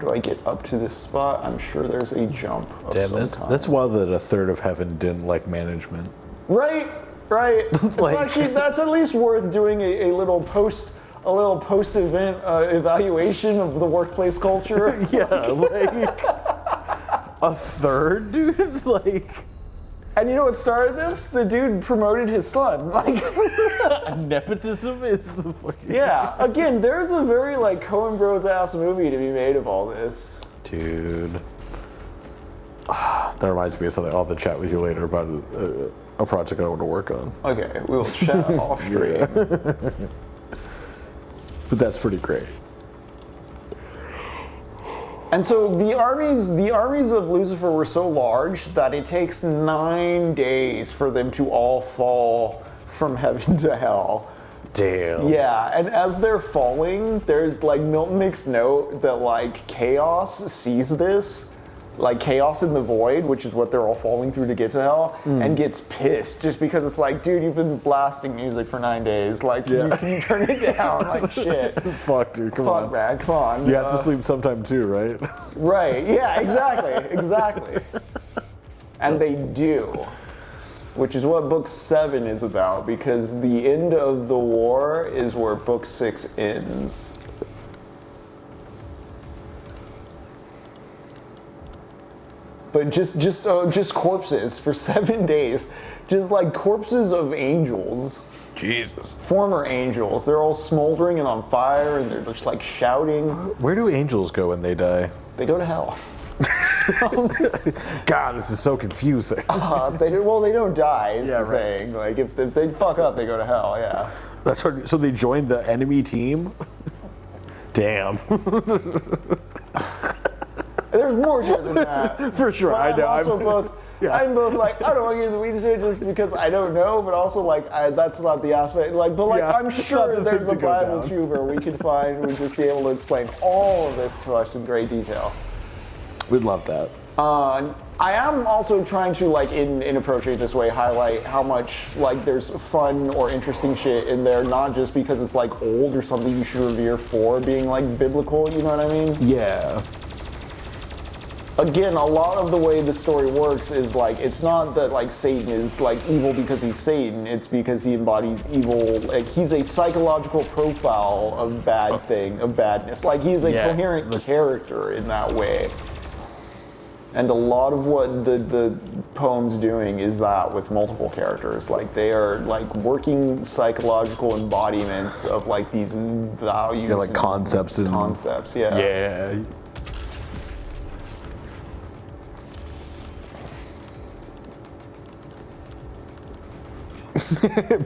do I get up to this spot? I'm sure there's a jump of some kind. That's wild that a third of heaven didn't like management. Right. It's Like- actually, that's at least worth doing a little post-event evaluation of the workplace culture. Yeah, like a third, dude. Like, And you know what started this? The dude promoted his son. Like, nepotism is the fucking. yeah. Again, there's a very like Coen Bros ass movie to be made of all this. Dude. That reminds me of something. I'll have to chat with you later about a project I want to work on. Okay, we will chat off stream. But that's pretty great. And so the armies of Lucifer were so large that it takes 9 days for them to all fall from heaven to hell. Damn. Yeah, and as they're falling, there's like Milton makes note that like chaos sees this, like chaos in the void, which is what they're all falling through to get to hell, and gets pissed just because it's like, dude, you've been blasting music for 9 days. Like, can you turn it down? Like, shit. Fuck, dude. Come Fuck, on. man, come on. You have to sleep sometime too, right? Right, yeah, exactly. And they do. Which is what book 7 is about, because the end of the war is where book 6 ends. But just corpses for 7 days. Just like corpses of angels. Jesus. Former angels. They're all smoldering and on fire, and they're just like shouting. Where do angels go when they die? They go to hell. God, this is so confusing. They don't die, is the thing. Like, if they fuck up, they go to hell, yeah. That's hard. So they joined the enemy team? Damn. There's more to it than that. For sure, But I know. I'm both like, I don't want to get into the weeds here just because I don't know, but also like, that's not the aspect. Like, but like, Yeah, I'm it's not sure the there's thing a to go Bible down. tuber we could find who would just be able to explain all of this to us in great detail. We'd love that. I am also trying to, like, in approaching it this way, highlight how much, like, there's fun or interesting shit in there, not just because it's, like, old or something you should revere for being, like, biblical, you know what I mean? Yeah. Again, a lot of the way the story works is, like, it's not that, like, Satan is, like, evil because he's Satan, it's because he embodies evil, like, he's a psychological profile of badness. Like, he's a coherent character in that way. And a lot of what the poem's doing is that with multiple characters. Like, they are like working psychological embodiments of like these values. Yeah, like and concepts. Concepts, yeah. Yeah.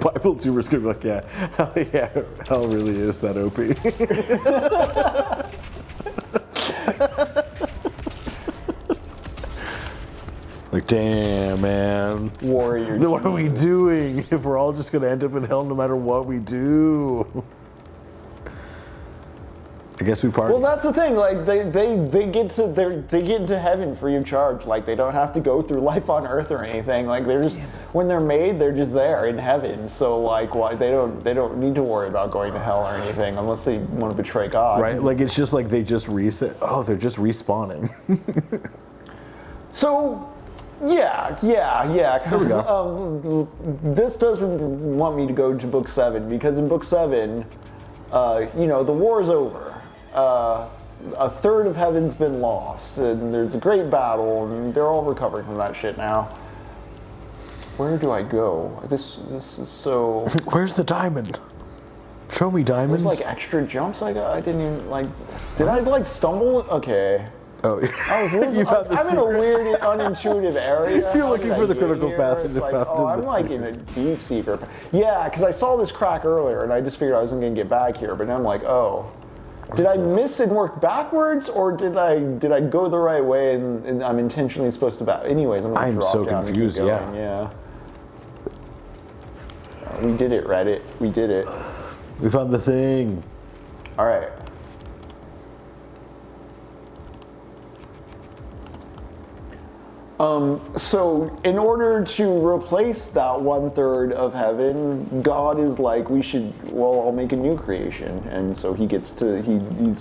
Bible tuber's gonna be like, hell really is that OP. Like, damn, man. Warrior. Then what are we doing if we're all just gonna end up in hell no matter what we do? I guess we party. Well, that's the thing. Like they get into heaven free of charge. Like they don't have to go through life on Earth or anything. Like they're just when they're made, they're just there in heaven. So like, why they don't need to worry about going to hell or anything unless they want to betray God. Right? Like it's just like they just reset. Oh, they're just respawning. So. Yeah. Here we go. This does want me to go to book 7 because in book 7, the war's over. A third of heaven's been lost, and there's a great battle, and they're all recovering from that shit now. Where do I go? This is so. Where's the diamond? Show me diamond. There's like extra jumps I got. I didn't even like. Did I like stumble? Okay. Oh, You found the I'm in a weird, unintuitive area. You're How looking did for I the get critical here? path It's and you like, found I'm the like in a deep secret. Yeah, because I saw this crack earlier, and I just figured I wasn't gonna get back here. But now I'm like, oh, did I miss and work backwards, or did I go the right way and I'm intentionally supposed to back? Anyways, I'm gonna drop so down confused. and keep going. Yeah. We did it, Reddit. We did it. We found the thing. All right. So in order to replace that 1/3 of heaven, God is like, I'll make a new creation. And so he's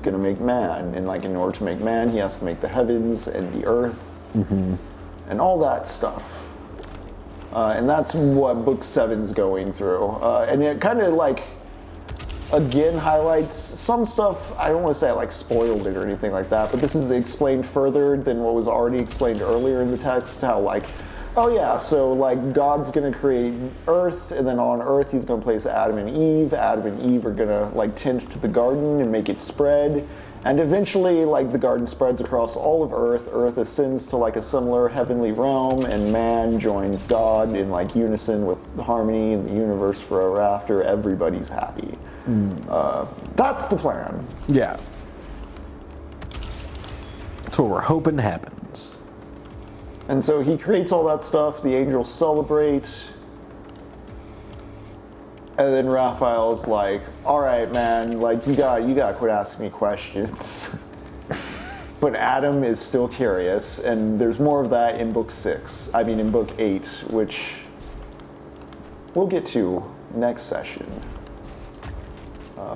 gonna make man. And like in order to make man, he has to make the heavens and the earth and all that stuff. And that's what book 7's going through. And it kind of like, again, highlights some stuff. I don't want to say I like spoiled it or anything like that, but this is explained further than what was already explained earlier in the text. How like, oh yeah, so like God's gonna create Earth, and then on Earth he's gonna place Adam and Eve. Adam and Eve are gonna like tend to the garden and make it spread, and eventually like the garden spreads across all of Earth. Earth ascends to like a similar heavenly realm, and man joins God in like unison with harmony in the universe forever after. Everybody's happy. That's the plan. Yeah. That's what we're hoping happens. And so he creates all that stuff, the angels celebrate, and then Raphael's like, all right, man, like you got to quit asking me questions. But Adam is still curious, and there's more of that in book 8, which we'll get to next session.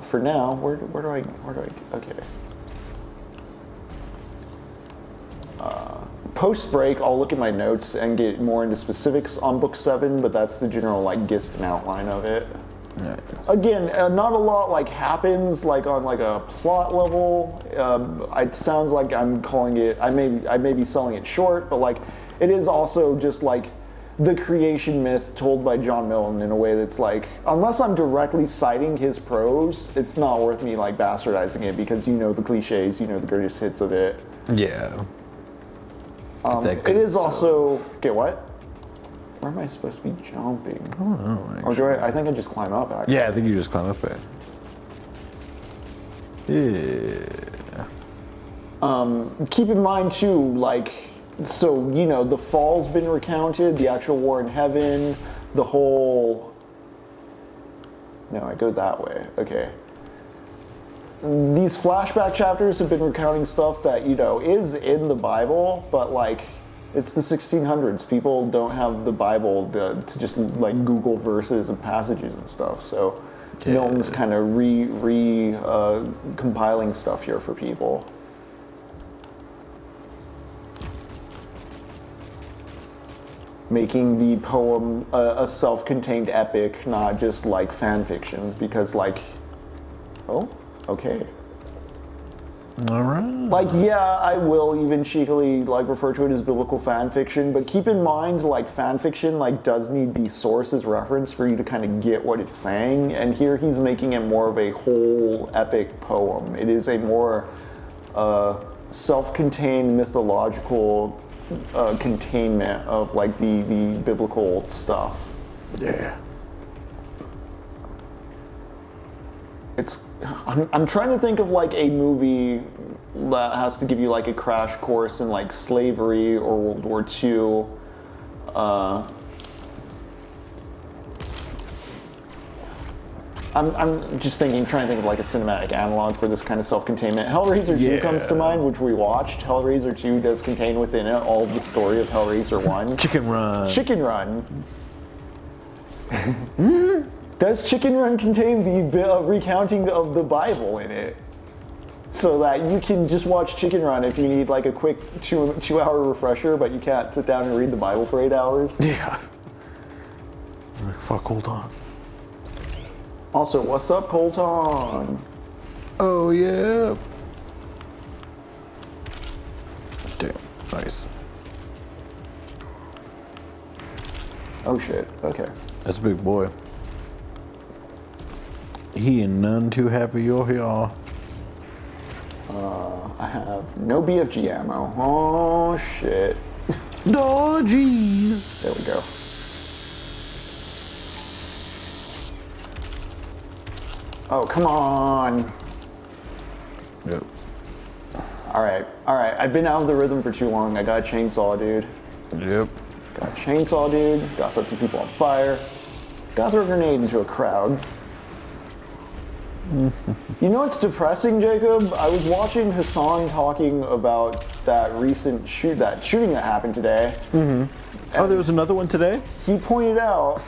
For now, where do I, okay. Post-break, I'll look at my notes and get more into specifics on book 7, but that's the general like gist and outline of it. Nice. Again, not a lot like happens like on like a plot level. It sounds like I'm calling it, I may be selling it short, but like it is also just like the creation myth told by John Milton in a way that's like, unless I'm directly citing his prose, it's not worth me like bastardizing it because you know the cliches, you know the greatest hits of it. Yeah. It is also, get what? Where am I supposed to be jumping? I don't know, actually. Or do I think I just climb up actually. Yeah, I think you just climb up there. Yeah. Keep in mind too, like, so, you know, the fall's been recounted, the actual war in heaven, the whole... No, I go that way. Okay. These flashback chapters have been recounting stuff that, you know, is in the Bible, but, like, it's the 1600s. People don't have the Bible to just, like, Google verses and passages and stuff, so Yeah. Milton's kind of compiling stuff here for people. Making the poem a self-contained epic, not just like fan fiction, because like, oh, okay. All right. Like, yeah, I will even cheekily like refer to it as biblical fan fiction, but keep in mind, like, fan fiction like does need the source as reference for you to kind of get what it's saying, and here he's making it more of a whole epic poem. It is a more self-contained mythological containment of like the biblical stuff. Yeah. I'm trying to think of like a movie that has to give you like a crash course in like slavery or World War II. I'm just trying to think of like a cinematic analog for this kind of self-containment. Hellraiser 2 comes to mind, which we watched. Hellraiser 2 does contain within it all the story of Hellraiser 1. Chicken Run. Chicken Run. Does Chicken Run contain the recounting of the Bible in it? So that you can just watch Chicken Run if you need like a quick two-hour refresher, but you can't sit down and read the Bible for 8 hours. Yeah. Like, fuck, hold on. Also, what's up, Colton? Oh, yeah. Damn, nice. Oh shit, okay. That's a big boy. He ain't none too happy you're here. I have no BFG ammo. Oh shit. Oh, jeez. There we go. Oh, come on. Yep. Alright. I've been out of the rhythm for too long. I got a chainsaw, dude. Yep. Got a chainsaw, dude. Got to set some people on fire. Got to throw a grenade into a crowd. You know what's depressing, Jacob? I was watching Hassan talking about that recent shooting that happened today. Oh, there was another one today? He pointed out.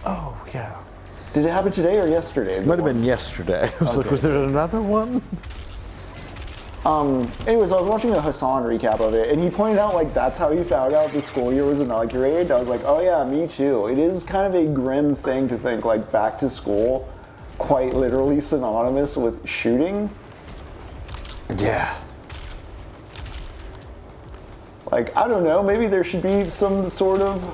Oh, yeah. Did it happen today or yesterday? It might have been yesterday. I was like, was there another one? Anyways, I was watching a Hassan recap of it, and he pointed out, like, that's how he found out the school year was inaugurated. I was like, oh yeah, me too. It is kind of a grim thing to think, like, back to school, quite literally synonymous with shooting. Yeah. Like, I don't know, maybe there should be some sort of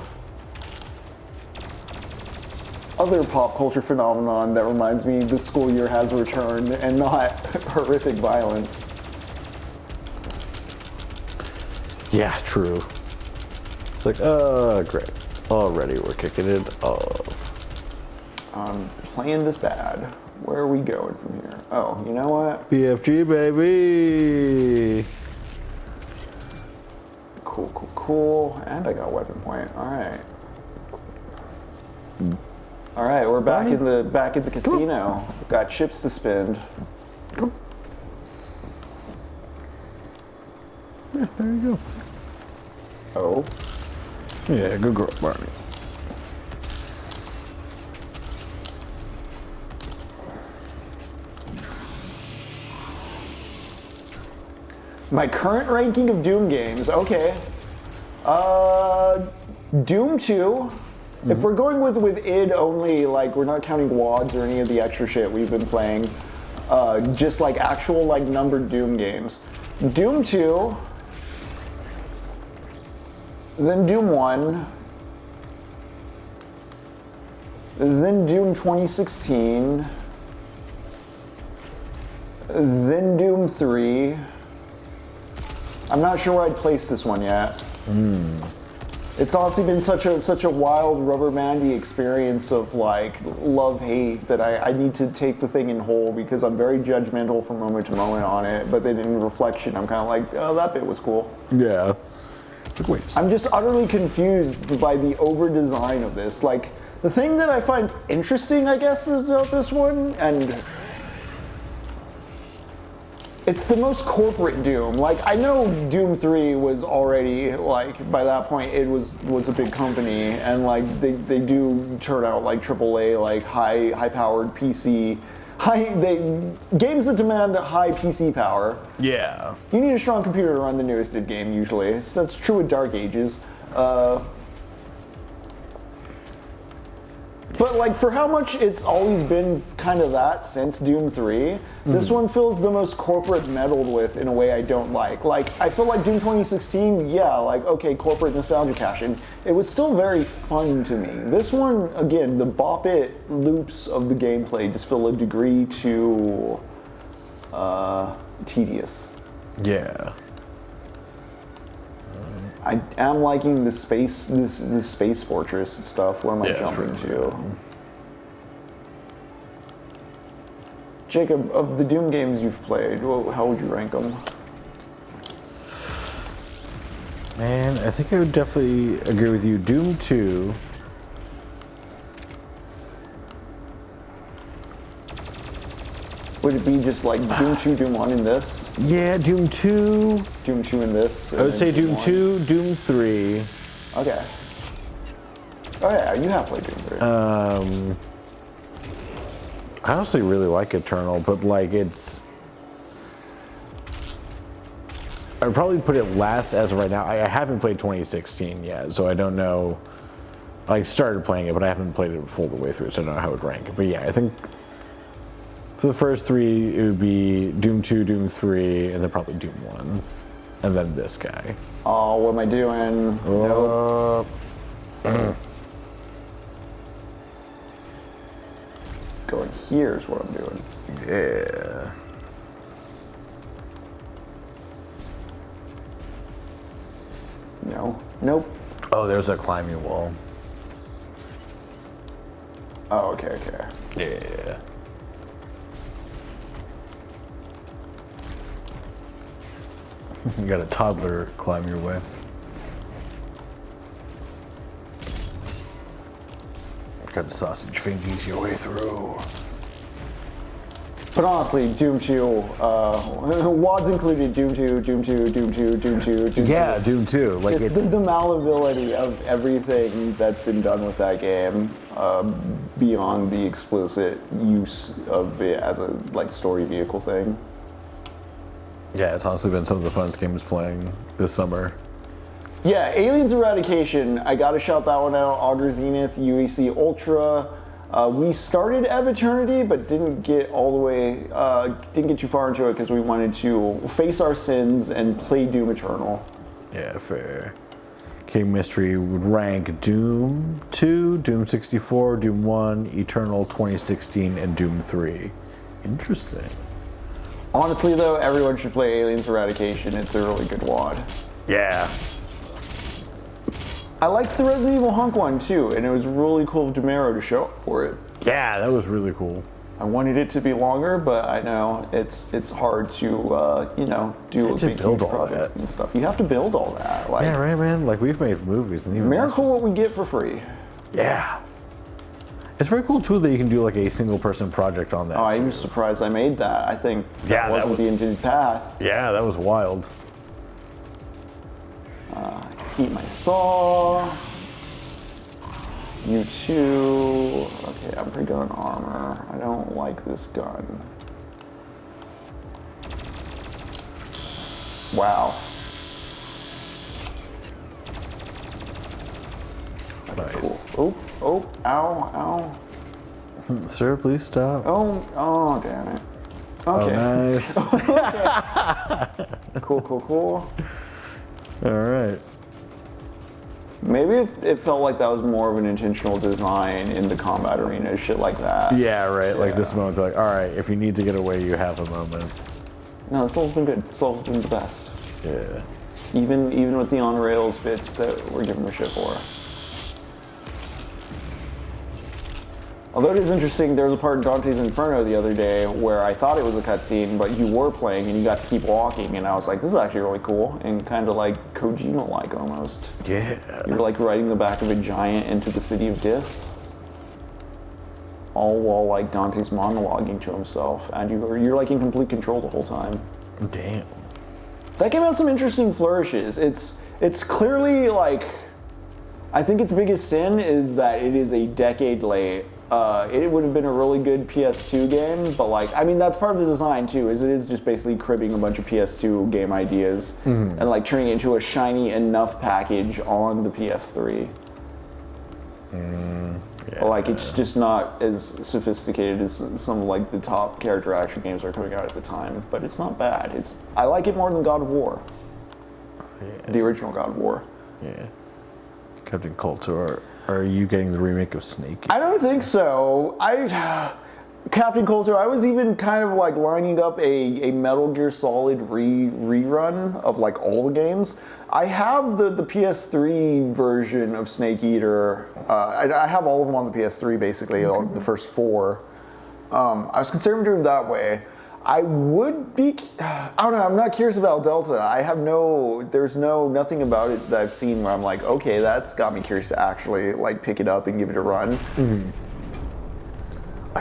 other pop culture phenomenon that reminds me the school year has returned and not horrific violence. Yeah, true. It's like, great. Already we're kicking it off. Playing this bad. Where are we going from here? Oh, you know what? BFG, baby! Cool. And I got a weapon point. Alright. Alright, we're back at the casino. Got chips to spend. Yeah, there you go. Oh. Yeah, good girl, Barney. My current ranking of Doom games, okay. Doom 2. If we're going with id only, like we're not counting WADs or any of the extra shit we've been playing, just like actual like numbered Doom games. Doom 2, then Doom 1, then Doom 2016, then Doom 3. I'm not sure where I'd place this one yet. It's honestly been such a wild rubber bandy experience of like love-hate that I need to take the thing in whole because I'm very judgmental from moment to moment on it, but then in reflection I'm kind of like, oh, that bit was cool. Yeah. Like, wait a second. I'm just utterly confused by the over-design of this. Like, the thing that I find interesting, I guess, is about this one, and it's the most corporate Doom. Like, I know Doom 3 was already, like, by that point, it was a big company, and, like, they do turn out, like, AAA, like, high-powered PC, games that demand high PC power. Yeah. You need a strong computer to run the newest id game, usually. That's true with Dark Ages. But like for how much it's always been kind of that since Doom 3, this one feels the most corporate meddled with in a way I don't like. Like I feel like Doom 2016, yeah, like okay, corporate nostalgia cash-in. It was still very fun to me. This one, again, the bop-it loops of the gameplay just feel a degree too tedious. Yeah. I am liking the space fortress stuff. Where am I jumping to? Jacob, of the Doom games you've played, how would you rank them? Man, I think I would definitely agree with you. Doom 2. Would it be just like Doom 2, Doom 1 in this? Yeah, Doom 2. Doom 2 in this? I would say Doom 1? 2, Doom 3. Okay. Oh yeah, you have played Doom 3. I honestly really like Eternal, but like it's... I'd probably put it last as of right now. I haven't played 2016 yet, so I don't know. I started playing it, but I haven't played it full the way through, so I don't know how it would rank. But yeah, I think for the first three, it would be Doom 2, Doom 3, and then probably Doom 1. And then this guy. Oh, what am I doing? Nope. Going here's what I'm doing. Yeah. No. Nope. Oh, there's a climbing wall. Oh, okay, okay. Yeah. You got a toddler climb your way. Got a sausage fingies your way through. But honestly, Doom 2, WADs included Doom 2, Doom 2, Doom 2, Doom 2, Doom 2. Yeah, Doom 2. Like Just it's the malleability of everything that's been done with that game, beyond the explicit use of it as a like story vehicle thing. yeah, it's honestly been some of the funnest games playing this summer. Yeah, Aliens Eradication, I gotta shout that one out. Augur Zenith, UAC Ultra. We started Ev Eternity, but didn't get all the way, didn't get too far into it because we wanted to face our sins and play Doom Eternal. Yeah, fair. King Mystery would rank Doom 2, Doom 64, Doom 1, Eternal 2016, and Doom 3. Interesting. Honestly though, everyone should play Aliens Eradication. It's a really good WAD. Yeah. I liked the Resident Evil Hunk one too, and it was really cool of Demero to show up for it. Yeah, that was really cool. I wanted it to be longer, but I know it's hard to do a big huge project and stuff. You have to build all that. Like, Yeah, right, man. Like we've made movies and even miracle what we get for free. Yeah. It's very cool too that you can do like a single person project on that. Oh, I too. was surprised I made that. I think that Yeah, that wasn't was- the intended path. Yeah, that was wild. Heat my saw. You too. Okay, I'm pretty good on armor. I don't like this gun. Wow. Nice. Cool. Oh, ow. Sir, please stop. Oh, damn it. Oh, Okay. nice. Cool. All right. Maybe it felt like that was more of an intentional design in the combat arena, shit like that. Yeah, right. Like this Yeah. moment, they're like, all right, if you need to get away, you have a moment. No, this level's been good. This level's been the best. Yeah. Even with the on-rails bits that we're giving a shit for. Although it is interesting, there was a part in Dante's Inferno the other day where I thought it was a cutscene, but you were playing and you got to keep walking, and I was like, this is actually really cool, and kind of like Kojima-like almost. Yeah. You're like riding the back of a giant into the city of Dis, all while like Dante's monologuing to himself, and you're like in complete control the whole time. Damn. That game has some interesting flourishes. It's clearly like, I think its biggest sin is that it is a decade late. It would have been a really good PS2 game, but like, I mean, that's part of the design too, is it is just basically cribbing a bunch of PS2 game ideas and like turning it into a shiny enough package on the PS3. Yeah. Like, it's just not as sophisticated as some like the top character action games that are coming out at the time, but it's not bad. I like it more than God of War. Yeah. The original God of War. Yeah. Captain Coulter, are you getting the remake of Snake? I don't think so. Captain Coulter, I was even kind of like lining up a Metal Gear Solid rerun of like all the games. I have the PS3 version of Snake Eater. I have all of them on the PS3 basically, the first four. I was considering doing it that way. I would be, I don't know, I'm not curious about Delta. There's nothing about it that I've seen where I'm like, okay, that's got me curious to actually like pick it up and give it a run.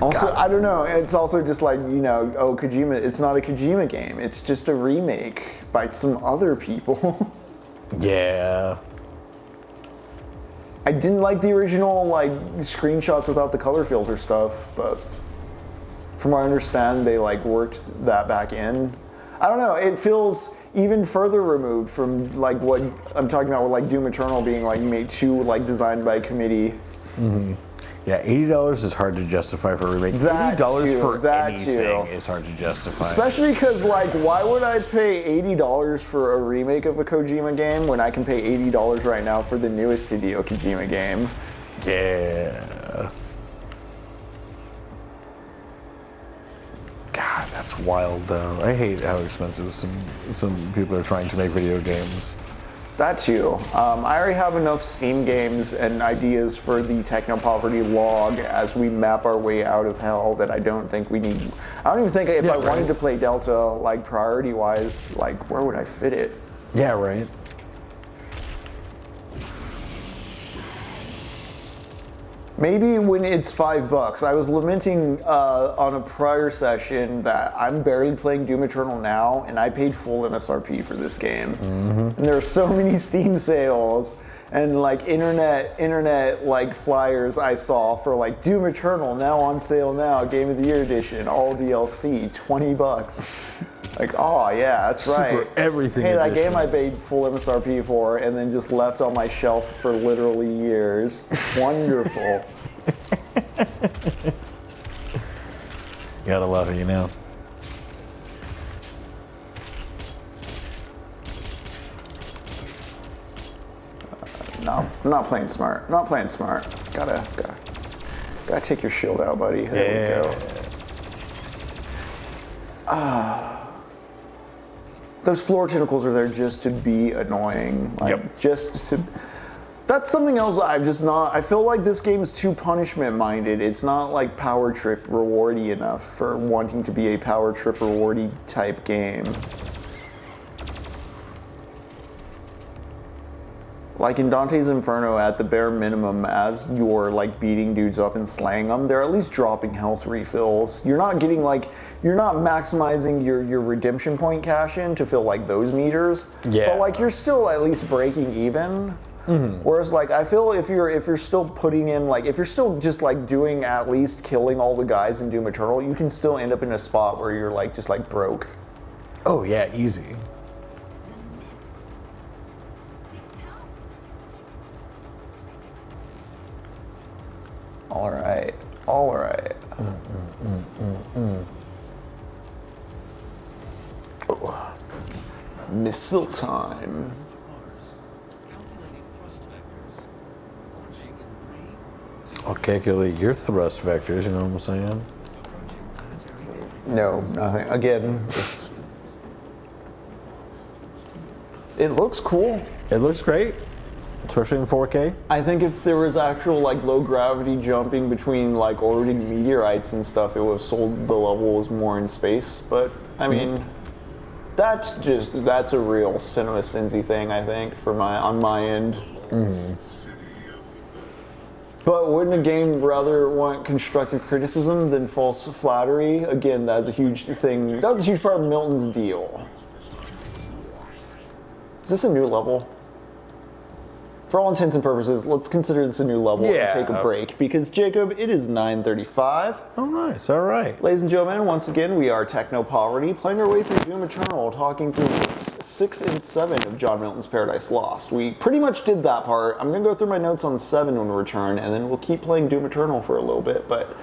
Also, I don't know. It's also just like, Kojima. It's not a Kojima game. It's just a remake by some other people. Yeah. I didn't like the original screenshots without the color filter stuff, but from what I understand, they worked that back in. I don't know. It feels even further removed from what I'm talking about with Doom Eternal being made designed by a committee. Mm-hmm. Yeah, $80 is hard to justify for a remake. $80 for anything is hard to justify. Especially because, why would I pay $80 for a remake of a Kojima game when I can pay $80 right now for the newest Hideo Kojima game? Yeah. God, that's wild, though. I hate how expensive some people are trying to make video games. That too. I already have enough Steam games and ideas for the Technopoverty log as we map our way out of hell that I don't think we need. I don't even think if I wanted to play Delta, priority-wise, where would I fit it? Yeah, right. Maybe when it's $5. I was lamenting on a prior session that I'm barely playing Doom Eternal now, and I paid full MSRP for this game. Mm-hmm. And there are so many Steam sales and internet flyers I saw for Doom Eternal now on sale now, Game of the Year edition, all DLC, $20. Oh yeah, that's right. Super everything. Hey, that edition. game I paid full MSRP for and then just left on my shelf for literally years. Wonderful. You gotta love it, No, I'm not playing smart. Not playing smart. Gotta take your shield out, buddy. There we go. Those floor tentacles are there just to be annoying. That's something else I feel like this game is too punishment minded. It's not power trip rewardy enough for wanting to be a power trip rewardy type game. In Dante's Inferno, at the bare minimum, as you're beating dudes up and slaying them, they're at least dropping health refills. You're not getting you're not maximizing your redemption point cash in to fill those meters. Yeah. But you're still at least breaking even. Mm-hmm. Whereas I feel if you're still putting in if you're still just doing at least killing all the guys in Doom Eternal, you can still end up in a spot where you're just broke. Oh yeah, easy. All right. Oh. Missile time. I'll calculate your thrust vectors, you know what I'm saying? No, nothing. Again, just... It looks cool. It looks great. Especially in 4K? I think if there was actual low gravity jumping between orbiting meteorites and stuff, it would have sold the levels more in space. But I mean, that's a real cinema Cincy thing, I think, on my end. Mm-hmm. But wouldn't a game rather want constructive criticism than false flattery? Again, that's a huge thing. That was a huge part of Milton's deal. Is this a new level? For all intents and purposes, let's consider this a new level and take a break, because Jacob, it is 9:35. Oh, nice. All right. Ladies and gentlemen, once again, we are Technopoverty, playing our way through Doom Eternal, talking through books 6 and 7 of John Milton's Paradise Lost. We pretty much did that part. I'm going to go through my notes on 7 when we return, and then we'll keep playing Doom Eternal for a little bit. But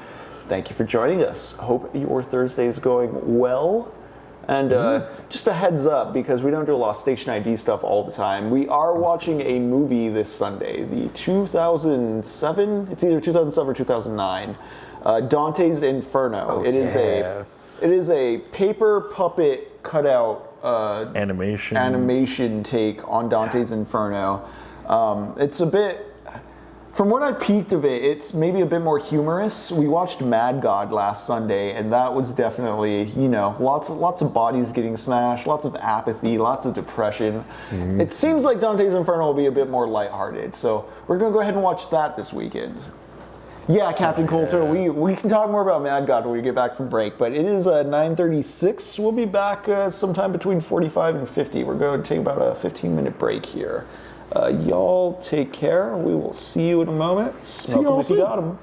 thank you for joining us. Hope your Thursday is going well. And just a heads up, because we don't do a lot of Station ID stuff all the time, we are watching a movie this Sunday, the 2007, it's either 2007 or 2009, Dante's Inferno. It is a paper puppet cutout animation take on Dante's Inferno. It's a bit... From what I peeked of it, it's maybe a bit more humorous. We watched Mad God last Sunday, and that was definitely, lots of bodies getting smashed, lots of apathy, lots of depression. Mm-hmm. It seems like Dante's Inferno will be a bit more lighthearted, so we're going to go ahead and watch that this weekend. Yeah, Captain Coulter. We can talk more about Mad God when we get back from break, but it is 9:36. We'll be back sometime between 45 and 50. We're going to take about a 15-minute break here. Y'all take care. We will see you in a moment. Smoke 'em if you got 'em.